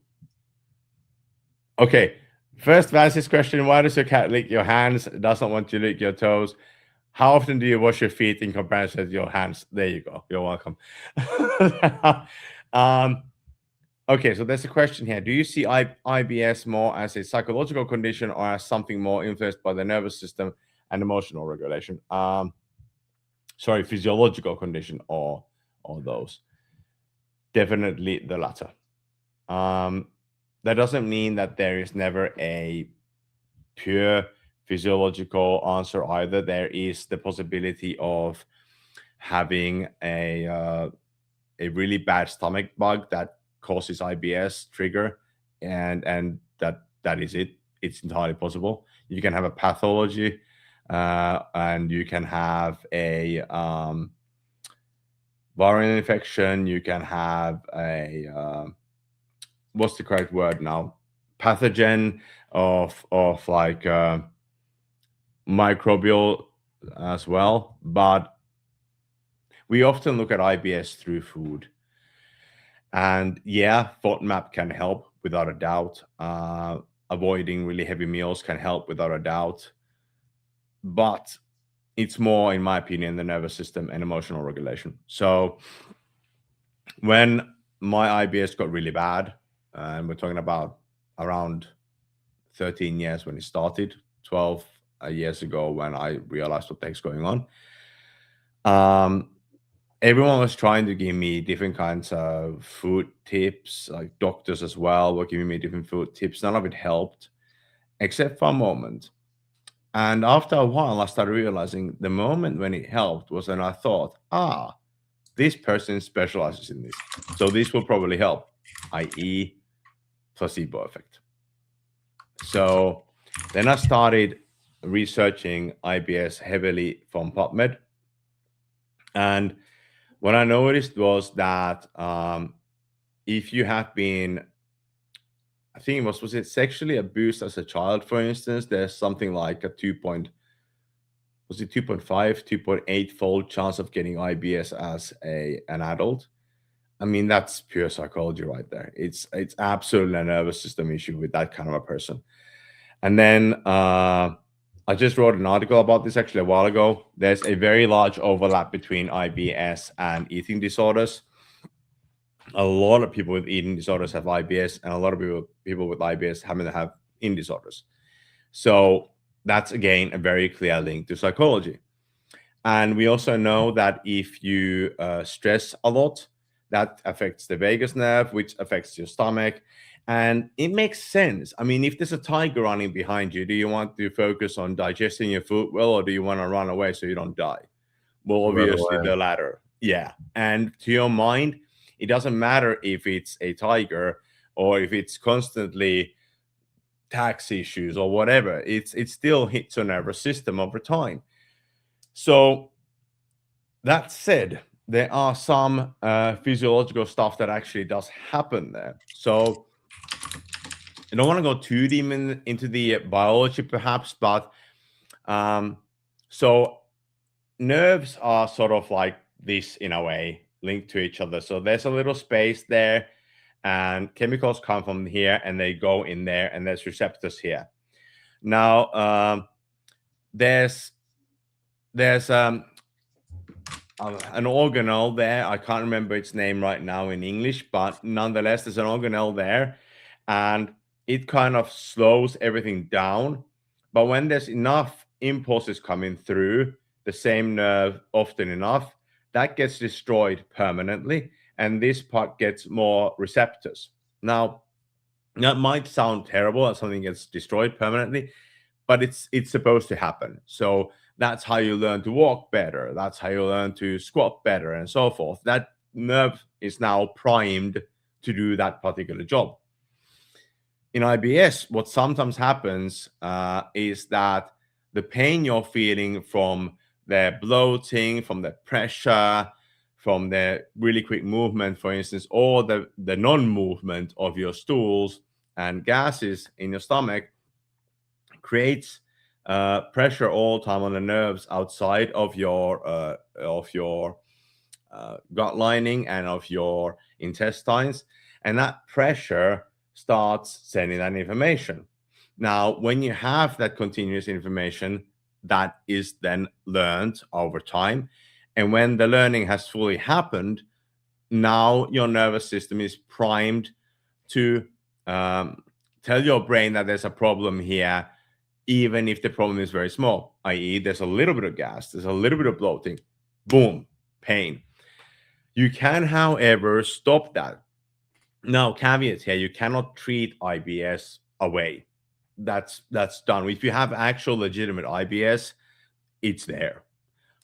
okay. First, Vance's question: why does your cat lick your hands? It doesn't want you to lick your toes. How often do you wash your feet in comparison to your hands? There you go. You're welcome. um, Okay, so there's a question here. Do you see IBS more as a psychological condition or as something more influenced by the nervous system and emotional regulation? Sorry, physiological condition or those. Definitely the latter. Um, that doesn't mean that there is never a pure physiological answer either. There is the possibility of having a really bad stomach bug that causes IBS trigger, and that is it. It's entirely possible. You can have a pathology, and you can have a viral infection. You can have a what's the correct word now? Pathogen of like microbial as well, but we often look at IBS through food. And yeah, FODMAP can help without a doubt. Avoiding really heavy meals can help without a doubt. But it's more, in my opinion, the nervous system and emotional regulation. So when my IBS got really bad, and we're talking about around 13 years when it started, 12 years ago when I realized what the heck's going on. Everyone was trying to give me different kinds of food tips, like doctors as well were giving me different food tips. None of it helped, except for a moment. And after a while, I started realizing the moment when it helped was when I thought, this person specializes in this. So this will probably help, i.e., placebo effect. So then I started researching IBS heavily from PubMed. And what I noticed was that if you have been, I think it was it sexually abused as a child, for instance, there's something like a 2.5, 2.8 fold chance of getting IBS as an adult. I mean, that's pure psychology right there. It's absolutely a nervous system issue with that kind of a person. And then I just wrote an article about this actually a while ago. There's a very large overlap between IBS and eating disorders. A lot of people with eating disorders have IBS, and a lot of people with IBS happen to have eating disorders. So that's again a very clear link to psychology. And we also know that if you stress a lot, that affects the vagus nerve, which affects your stomach. And it makes sense. I mean, if there's a tiger running behind you, do you want to focus on digesting your food well, or do you want to run away so you don't die? Well, Run obviously away. the latter. Yeah. And to your mind, it doesn't matter if it's a tiger or if it's constantly tax issues or whatever. It still hits your nervous system over time. So that said, there are some physiological stuff that actually does happen there. So I don't want to go too deep into the biology, perhaps, but um, so nerves are sort of like this in a way, linked to each other. So there's a little space there, and chemicals come from here, and they go in there, and there's receptors here. Now, there's there's an organelle there. I can't remember its name right now in English, but nonetheless, there's an organelle there, and it kind of slows everything down. But when there's enough impulses coming through the same nerve often enough, that gets destroyed permanently, and this part gets more receptors. Now, that might sound terrible that something gets destroyed permanently, but it's supposed to happen. So that's how you learn to walk better. That's how you learn to squat better, and so forth. That nerve is now primed to do that particular job. In IBS, what sometimes happens is that the pain you're feeling from the bloating, from the pressure, from the really quick movement, for instance, or the non-movement of your stools and gases in your stomach creates pressure all the time on the nerves outside of your gut lining and of your intestines, and that pressure starts sending that information. Now, when you have that continuous information, that is then learned over time, and when the learning has fully happened, now your nervous system is primed to tell your brain that there's a problem here, even if the problem is very small, i.e., there's a little bit of gas, there's a little bit of bloating, boom, pain. You can, however, stop that. Now, caveat here, you cannot treat IBS away. That's done. If you have actual legitimate IBS, it's there.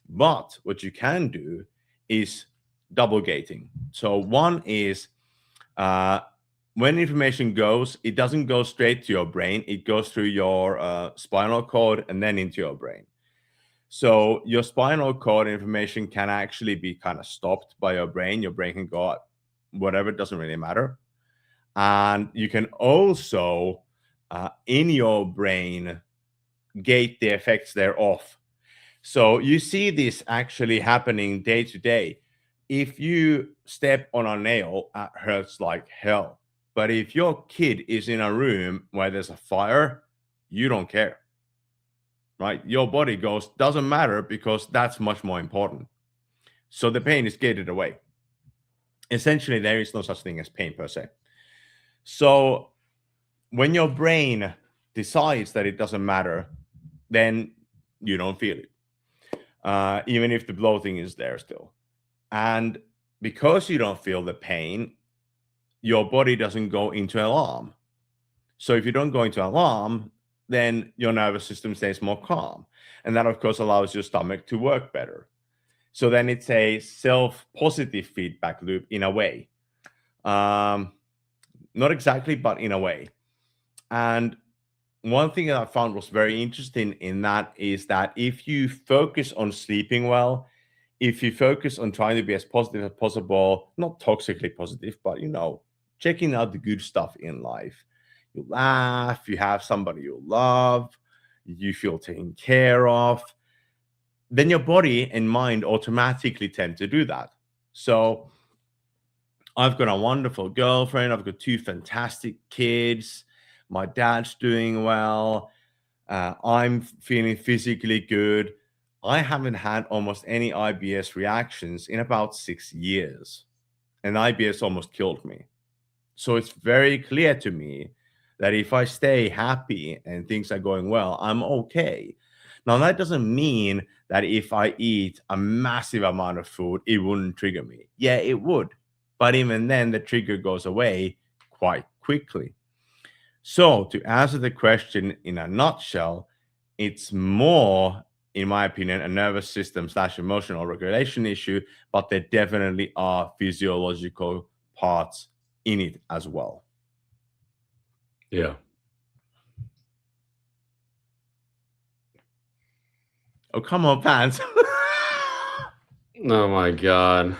But what you can do is double gating. So one is when information goes, it doesn't go straight to your brain. It goes through your spinal cord and then into your brain. So your spinal cord information can actually be kind of stopped by your brain. Your brain can go whatever, it doesn't really matter. And you can also, in your brain, gate the effects thereof. So you see this actually happening day to day. If you step on a nail, it hurts like hell. But if your kid is in a room where there's a fire, you don't care, right? Your body goes, doesn't matter, because that's much more important. So the pain is gated away. Essentially, there is no such thing as pain per se. So when your brain decides that it doesn't matter, then you don't feel it, even if the bloating is there still. And because you don't feel the pain, your body doesn't go into alarm. So if you don't go into alarm, then your nervous system stays more calm. And that, of course, allows your stomach to work better. So then it's a self-positive feedback loop in a way. Not exactly, but in a way. And one thing that I found was very interesting in that is that if you focus on sleeping well, if you focus on trying to be as positive as possible, not toxically positive, but checking out the good stuff in life. You laugh, you have somebody you love, you feel taken care of, then your body and mind automatically tend to do that. So I've got a wonderful girlfriend, I've got 2 fantastic kids, my dad's doing well, I'm feeling physically good. I haven't had almost any IBS reactions in about 6 years, and IBS almost killed me. So it's very clear to me that if I stay happy and things are going well, I'm okay. Now, that doesn't mean that if I eat a massive amount of food, it wouldn't trigger me. Yeah, it would. But even then, the trigger goes away quite quickly. So, to answer the question in a nutshell, it's more, in my opinion, a nervous system slash emotional regulation issue, but there definitely are physiological parts in it as well. Yeah. Oh, come on, pants. Oh my god.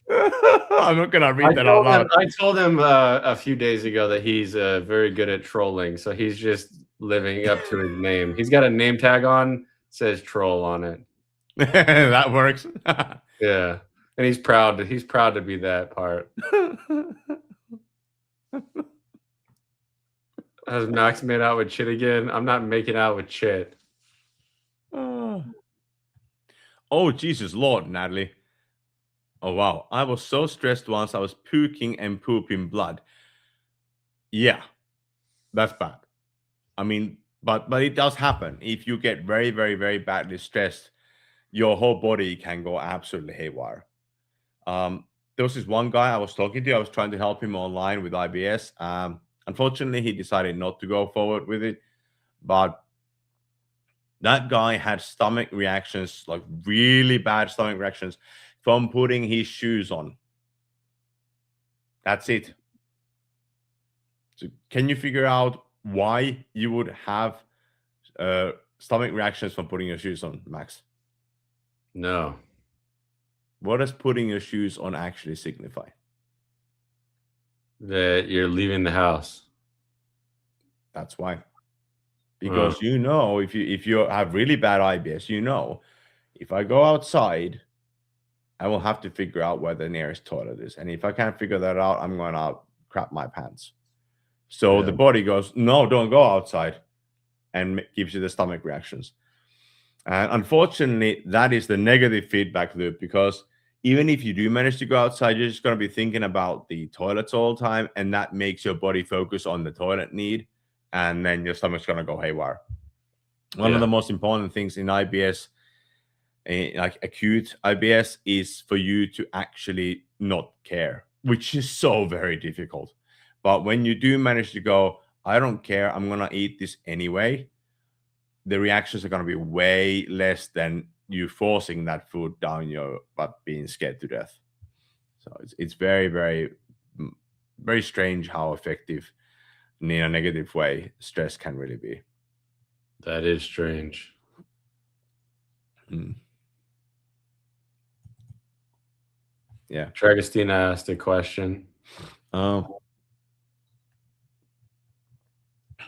I'm not gonna read that out loud. I told him a few days ago that he's very good at trolling, so he's just living up to his name. He's got a name tag on, says troll on it. That works. Yeah. And he's proud to be that part. Has Max made out with Chit again? I'm not making out with Chit. Oh, Jesus Lord, Natalie. Oh, wow. I was so stressed once I was puking and pooping blood. Yeah, that's bad. I mean, but it does happen. If you get very, very, very badly stressed, your whole body can go absolutely haywire. There was this one guy I was talking to. I was trying to help him online with IBS. Unfortunately, he decided not to go forward with it. But that guy had stomach reactions, like really bad stomach reactions from putting his shoes on. That's it. So can you figure out why you would have stomach reactions from putting your shoes on, Max? No. What does putting your shoes on actually signify? That you're leaving the house. That's why. Because you know, if you have really bad IBS, you know, if I go outside, I will have to figure out where the nearest toilet is. And if I can't figure that out, I'm going to crap my pants. So the body goes, no, don't go outside, and gives you the stomach reactions. And unfortunately, that is the negative feedback loop, because even if you do manage to go outside, you're just going to be thinking about the toilets all the time. And that makes your body focus on the toilet need. And then your stomach's going to go haywire. One of the most important things in IBS, like acute IBS, is for you to actually not care, which is so very difficult. But when you do manage to go, I don't care, I'm going to eat this anyway, the reactions are going to be way less than you forcing that food down your butt, being scared to death. So it's very, very, very strange how effective, in a negative way, stress can really be. That is strange. Yeah. Tragostina asked a question. Oh.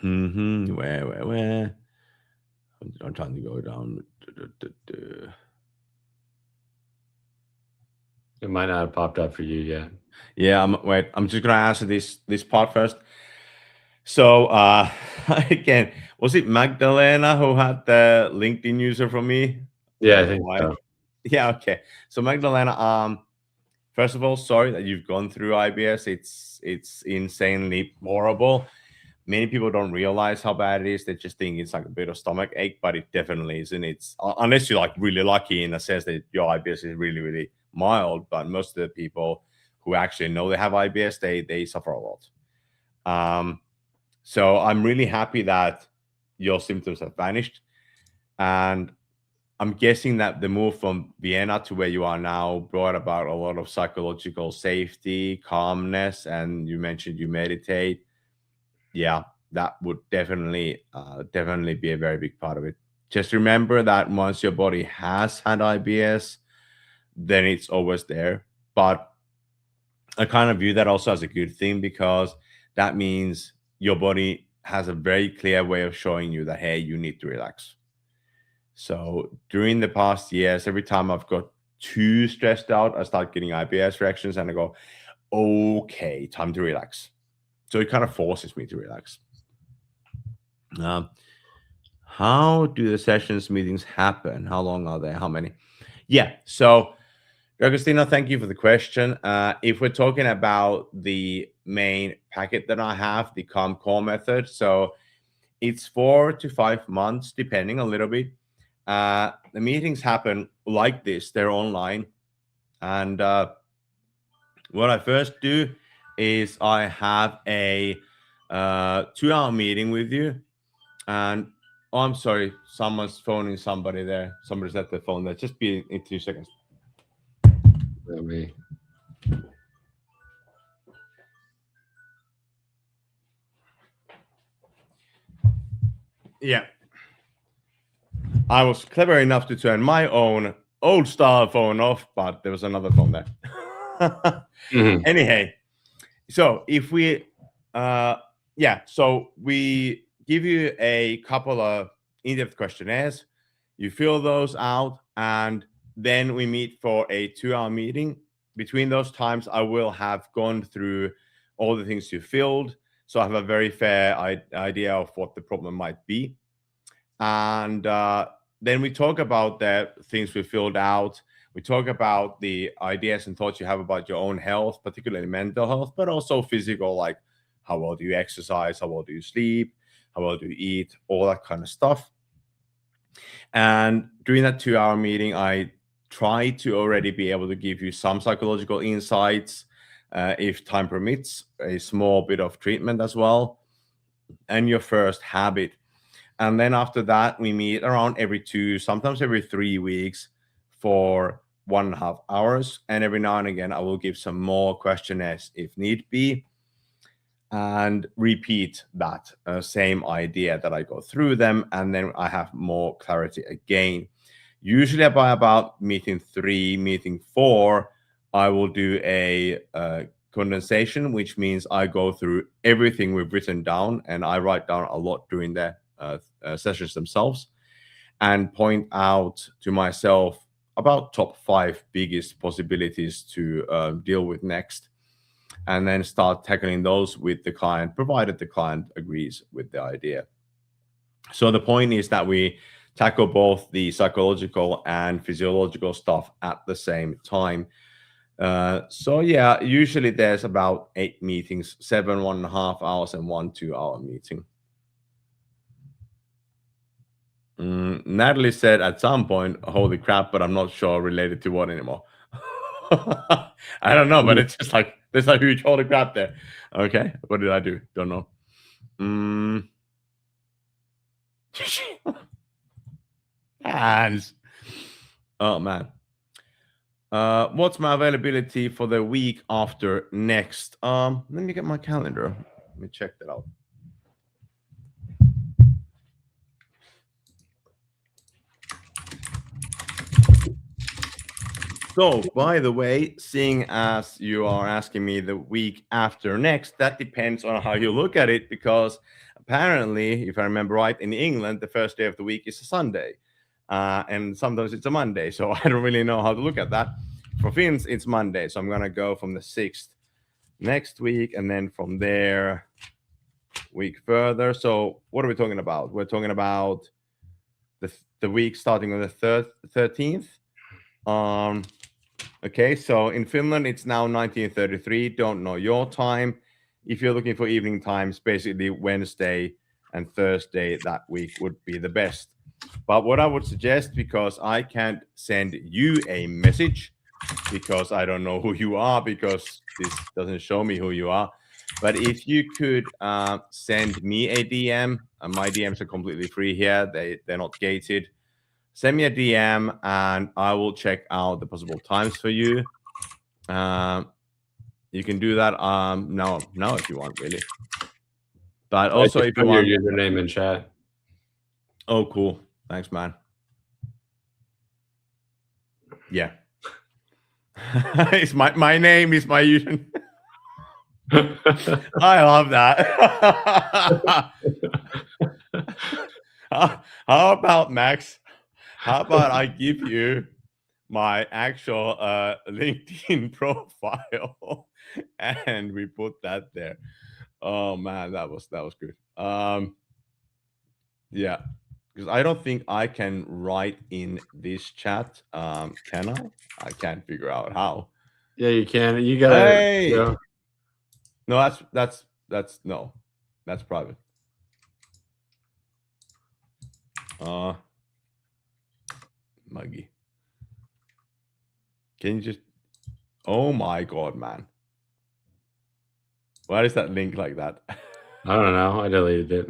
Where? I'm trying to go down. It might not have popped up for you yet. Yeah, I'm just gonna answer this part first. So again, was it Magdalena who had the LinkedIn user from me? Yeah, I think so. Yeah, okay. So Magdalena, first of all, sorry that you've gone through IBS. It's insanely horrible. Many people don't realize how bad it is. They just think it's like a bit of stomach ache, but it definitely isn't. It's unless you're like really lucky in the sense that your IBS is really, really mild. But most of the people who actually know they have IBS, they suffer a lot. So I'm really happy that your symptoms have vanished, and I'm guessing that the move from Vienna to where you are now brought about a lot of psychological safety, calmness, and you mentioned you meditate. Yeah, that would definitely be a very big part of it. Just remember that once your body has had IBS, then it's always there. But I kind of view that also as a good thing, because that means your body has a very clear way of showing you that, hey, you need to relax. So during the past years, every time I've got too stressed out, I start getting IBS reactions and I go, okay, time to relax. So it kind of forces me to relax. How do the sessions meetings happen? How long are they? How many? Yeah. So, Agustina, thank you for the question. If we're talking about the main packet that I have, the Calm Core method, so it's 4 to 5 months, depending a little bit. The meetings happen like this. They're online. And what I first do is I have a 2-hour meeting with you. And oh, I'm sorry, someone's phoning somebody there. Somebody's at the phone there. Just be in 2 seconds. Me. Yeah. I was clever enough to turn my own old style phone off, but there was another phone there. Anyhow, so if we, so we give you a couple of in-depth questionnaires. You fill those out, and then we meet for a 2-hour meeting. Between those times, I will have gone through all the things you filled, so I have a very fair idea of what the problem might be. And then we talk about the things we filled out. We talk about the ideas and thoughts you have about your own health, particularly mental health, but also physical, like how well do you exercise, how well do you sleep, how well do you eat, all that kind of stuff. And during that 2-hour meeting, I try to already be able to give you some psychological insights, if time permits, a small bit of treatment as well, and your first habit. And then after that, we meet around every 2, sometimes every 3 weeks for 1.5 hours. And every now and again, I will give some more questionnaires if need be, and repeat that same idea that I go through them. And then I have more clarity again. Usually by about meeting 3, meeting 4, I will do a condensation, which means I go through everything we've written down, and I write down a lot during the sessions themselves, and point out to myself about top 5 biggest possibilities to deal with next, and then start tackling those with the client, provided the client agrees with the idea. So the point is that we tackle both the psychological and physiological stuff at the same time. So yeah, usually there's about 8 meetings, 7 1.5 hours, and 1 2-hour meeting. Natalie said at some point, holy crap, but I'm not sure related to what anymore. I don't know, but it's just like there's a huge holy crap there. Okay, what did I do? Don't know. Hands. Oh man. What's my availability for the week after next? Let me get my calendar. Let me check that out. So, by the way, seeing as you are asking me the week after next, that depends on how you look at it, because apparently, if I remember right, in England, the first day of the week is a Sunday, and sometimes it's a Monday. So I don't really know how to look at that. For Finns, it's Monday. So I'm going to go from the 6th next week, and then from there, week further. So what are we talking about? We're talking about the week starting on the 13th. Okay, so in Finland, it's now 1933. Don't know your time. If you're looking for evening times, basically Wednesday and Thursday that week would be the best. But what I would suggest, because I can't send you a message because I don't know who you are, because this doesn't show me who you are. But if you could send me a DM, my DMs are completely free here. They're not gated. Send me a DM and I will check out the possible times for you. You can do that now if you want, really. But also if you want your username in chat. Oh, cool. Thanks, man. Yeah. It's my name is my username. I love that. How about, Max? How about I give you my actual LinkedIn profile and we put that there? Oh man, that was good. Yeah, because I don't think I can write in this chat. Can I? I can't figure out how. Yeah, you can. You gotta. Hey! You know. No, no, that's private. Maggie. Can you just? Oh my god, man! Why is that link like that? I don't know. I deleted it.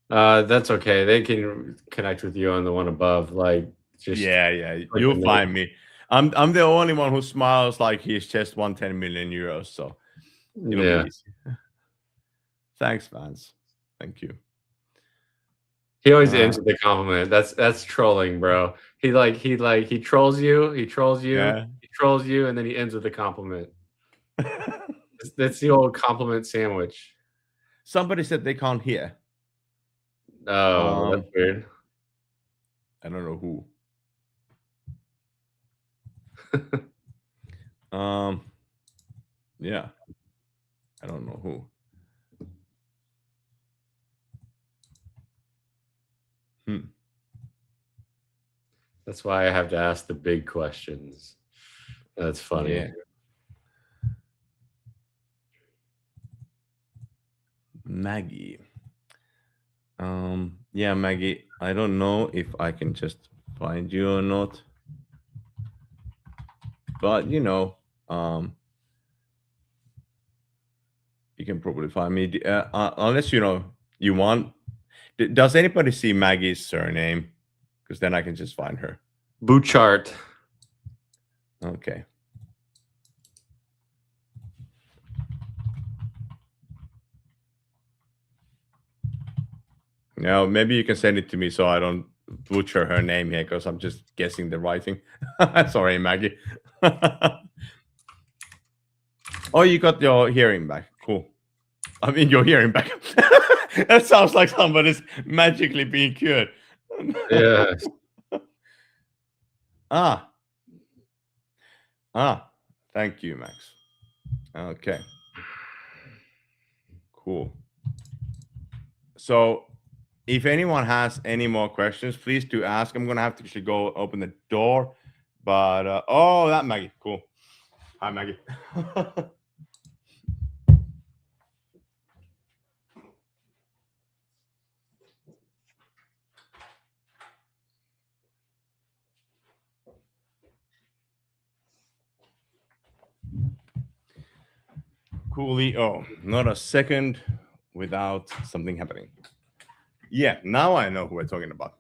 That's okay. They can connect with you on the one above. Like, just Yeah, click the you'll name. find me. I'm the only one who smiles like he's just won 10 million euros, so it'll be Yeah. easy. Thanks, Vance. Thank you. He always ends with a compliment. That's trolling, bro. He trolls you, he trolls you, Yeah. he trolls you, and then he ends with a compliment. That's the old compliment sandwich. Somebody said they can't hear. Oh, that's weird. I don't know who. Yeah. I don't know who. That's why I have to ask the big questions. That's funny. Yeah. Maggie. Yeah, Maggie. I don't know if I can just find you or not. But you know, you can probably find me unless you want. Does anybody see Maggie's surname? Because then I can just find her. Bouchart. Okay. Now maybe you can send it to me so I don't butcher her name here because I'm just guessing the writing. Sorry, Maggie. Oh, you got your hearing back. Cool. I mean, your hearing back. That sounds like somebody's magically being cured. Yes. Thank you, Max. Okay. Cool. So if anyone has any more questions, please do ask. I'm gonna have to actually go open the door. But oh, that Maggie. Cool. Hi, Maggie. Coolly. Oh, not a second without something happening. Yeah, now I know who we're talking about.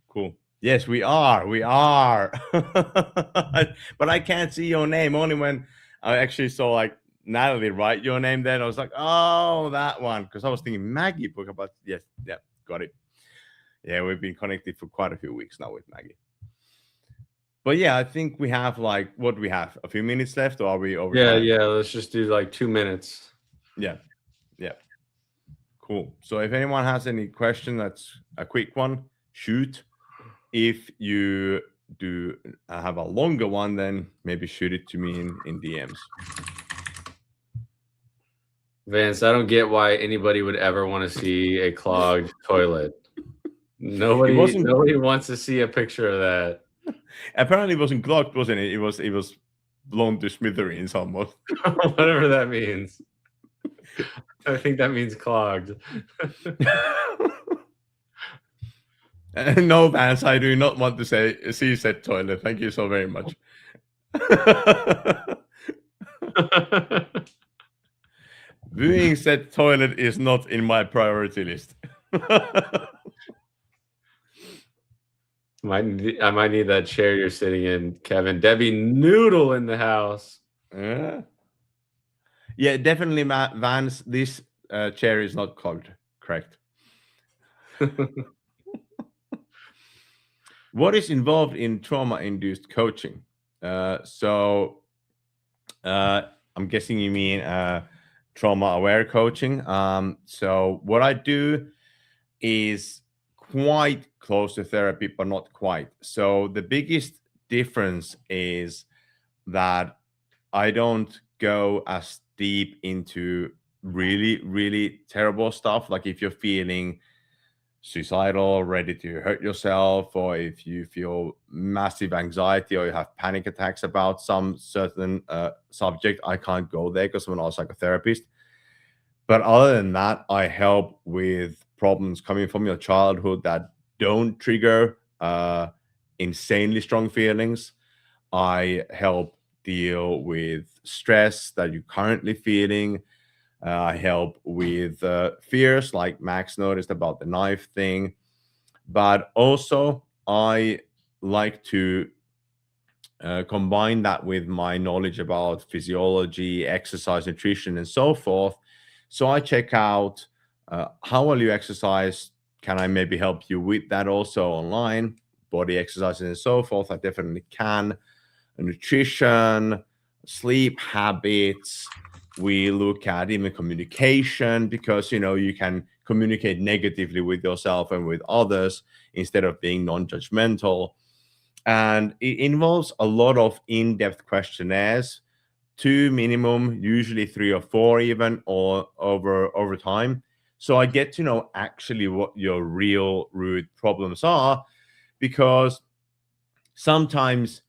Cool. Yes, we are. We are. But I can't see your name. Only when I actually saw like Natalie write your name then I was like, oh, that one. Because I was thinking Maggie book about yes, yeah, got it. Yeah, we've been connected for quite a few weeks now with Maggie. But yeah, I think we have like what do we have? A few minutes left, or are we over time? Yeah. Let's just do like 2 minutes. Yeah. Cool. So if anyone has any question, that's a quick one. Shoot. If you do have a longer one, then maybe shoot it to me in DMs. Vance, I don't get why anybody would ever want to see a clogged toilet. Nobody wants to see a picture of that. Apparently it wasn't clogged, wasn't it? It was blown to smithereens almost. Whatever that means. I think that means clogged. No, Vance, I do not want to see said toilet. Thank you so very much. Viewing said toilet is not in my priority list. I might need that chair you're sitting in, Kevin. Debbie Noodle in the house. Yeah, definitely, Vance. This chair is not clogged. Correct. What is involved in trauma-induced coaching? So I'm guessing you mean trauma-aware coaching. So what I do is quite close to therapy, but not quite. So the biggest difference is that I don't go as deep into really, really terrible stuff. Like if you're feeling suicidal, ready to hurt yourself, or if you feel massive anxiety or you have panic attacks about some certain subject, I can't go there because I'm not a psychotherapist. But other than that, I help with problems coming from your childhood that don't trigger insanely strong feelings. I help deal with stress that you're currently feeling. I help with fears, like Max noticed about the knife thing. But also, I like to combine that with my knowledge about physiology, exercise, nutrition, and so forth. So I check out how will you exercise? Can I maybe help you with that also online? Body exercises and so forth. I definitely can. Nutrition, sleep habits. We look at even communication because you can communicate negatively with yourself and with others instead of being non-judgmental, and it involves a lot of in-depth questionnaires, two minimum, usually three or four even, or over time. So I get to know actually what your real root problems are, because sometimes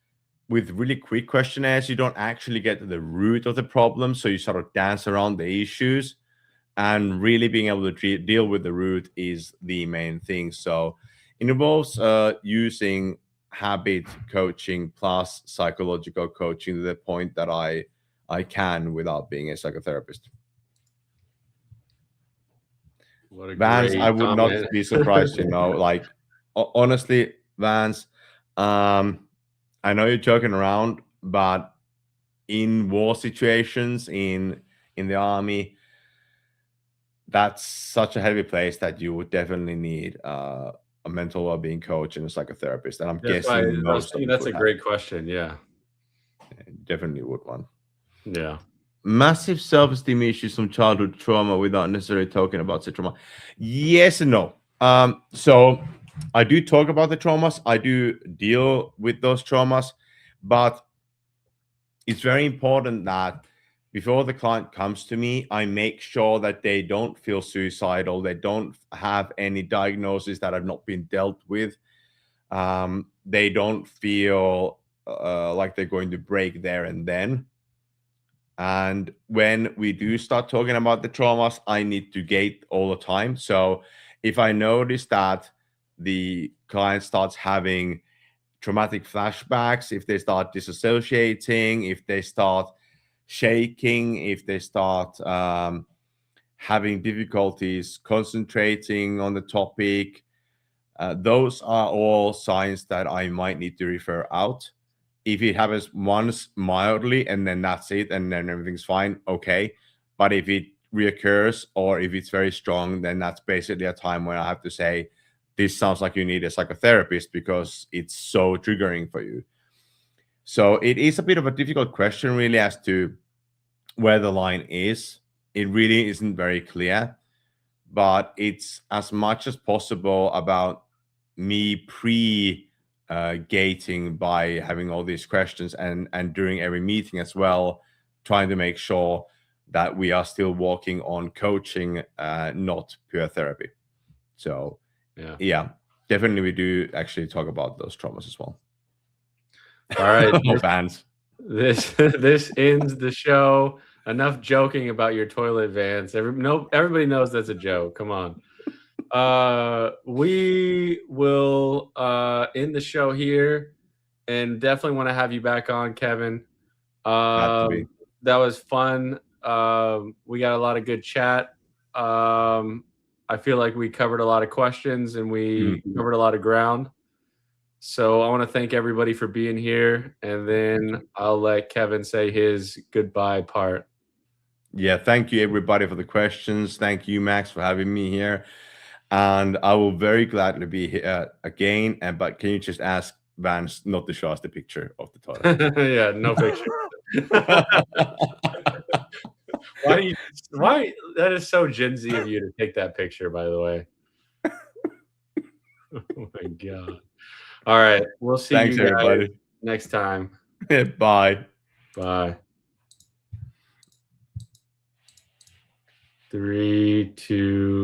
with really quick questionnaires you don't actually get to the root of the problem, so you sort of dance around the issues, and really being able to deal with the root is the main thing. So it involves using habit coaching plus psychological coaching to the point that I can without being a psychotherapist. What a Vance, I great would not comment. be surprised, like honestly, Vance, I know you're joking around, but in war situations, in the army, that's such a heavy place that you would definitely need a mental well-being coach and a psychotherapist, and I'm That's why guessing I was most of thinking us that's would a have. great question. Yeah. Definitely would one. Yeah. Massive self-esteem issues from childhood trauma without necessarily talking about the trauma. Yes and no. So I do talk about the traumas. I do deal with those traumas, but it's very important that before the client comes to me, I make sure that they don't feel suicidal. They don't have any diagnoses that have not been dealt with. They don't feel like they're going to break there and then. And when we do start talking about the traumas, I need to gate all the time. So if I notice that the client starts having traumatic flashbacks, if they start disassociating, if they start shaking, if they start having difficulties concentrating on the topic, those are all signs that I might need to refer out. If it happens once mildly and then that's it, and then everything's fine, okay. But if it reoccurs or if it's very strong, then that's basically a time when I have to say, this sounds like you need a psychotherapist because it's so triggering for you. So it is a bit of a difficult question, really, as to where the line is. It really isn't very clear, but it's as much as possible about me pre gating by having all these questions, and during every meeting as well, trying to make sure that we are still walking on coaching, not pure therapy. So yeah, definitely we do actually talk about those traumas as well. All right. Bands. This ends the show. Enough joking about your toilet, Vance. Everybody knows that's a joke. Come on. We will end the show here, and definitely want to have you back on, Kevin. Had to be. That was fun. We got a lot of good chat. I feel like we covered a lot of questions and we covered a lot of ground. So I want to thank everybody for being here, and then I'll let Kevin say his goodbye part. Yeah, thank you everybody for the questions. Thank you, Max, for having me here. And I will very gladly be here again. But can you just ask Vance not to show us the picture of the toilet? Yeah, no picture. Why? That is so Gen Z of you to take that picture, by the way. Oh my God. All right. We'll see Thanks, you guys everybody. next time. Bye. Bye. 3, 2.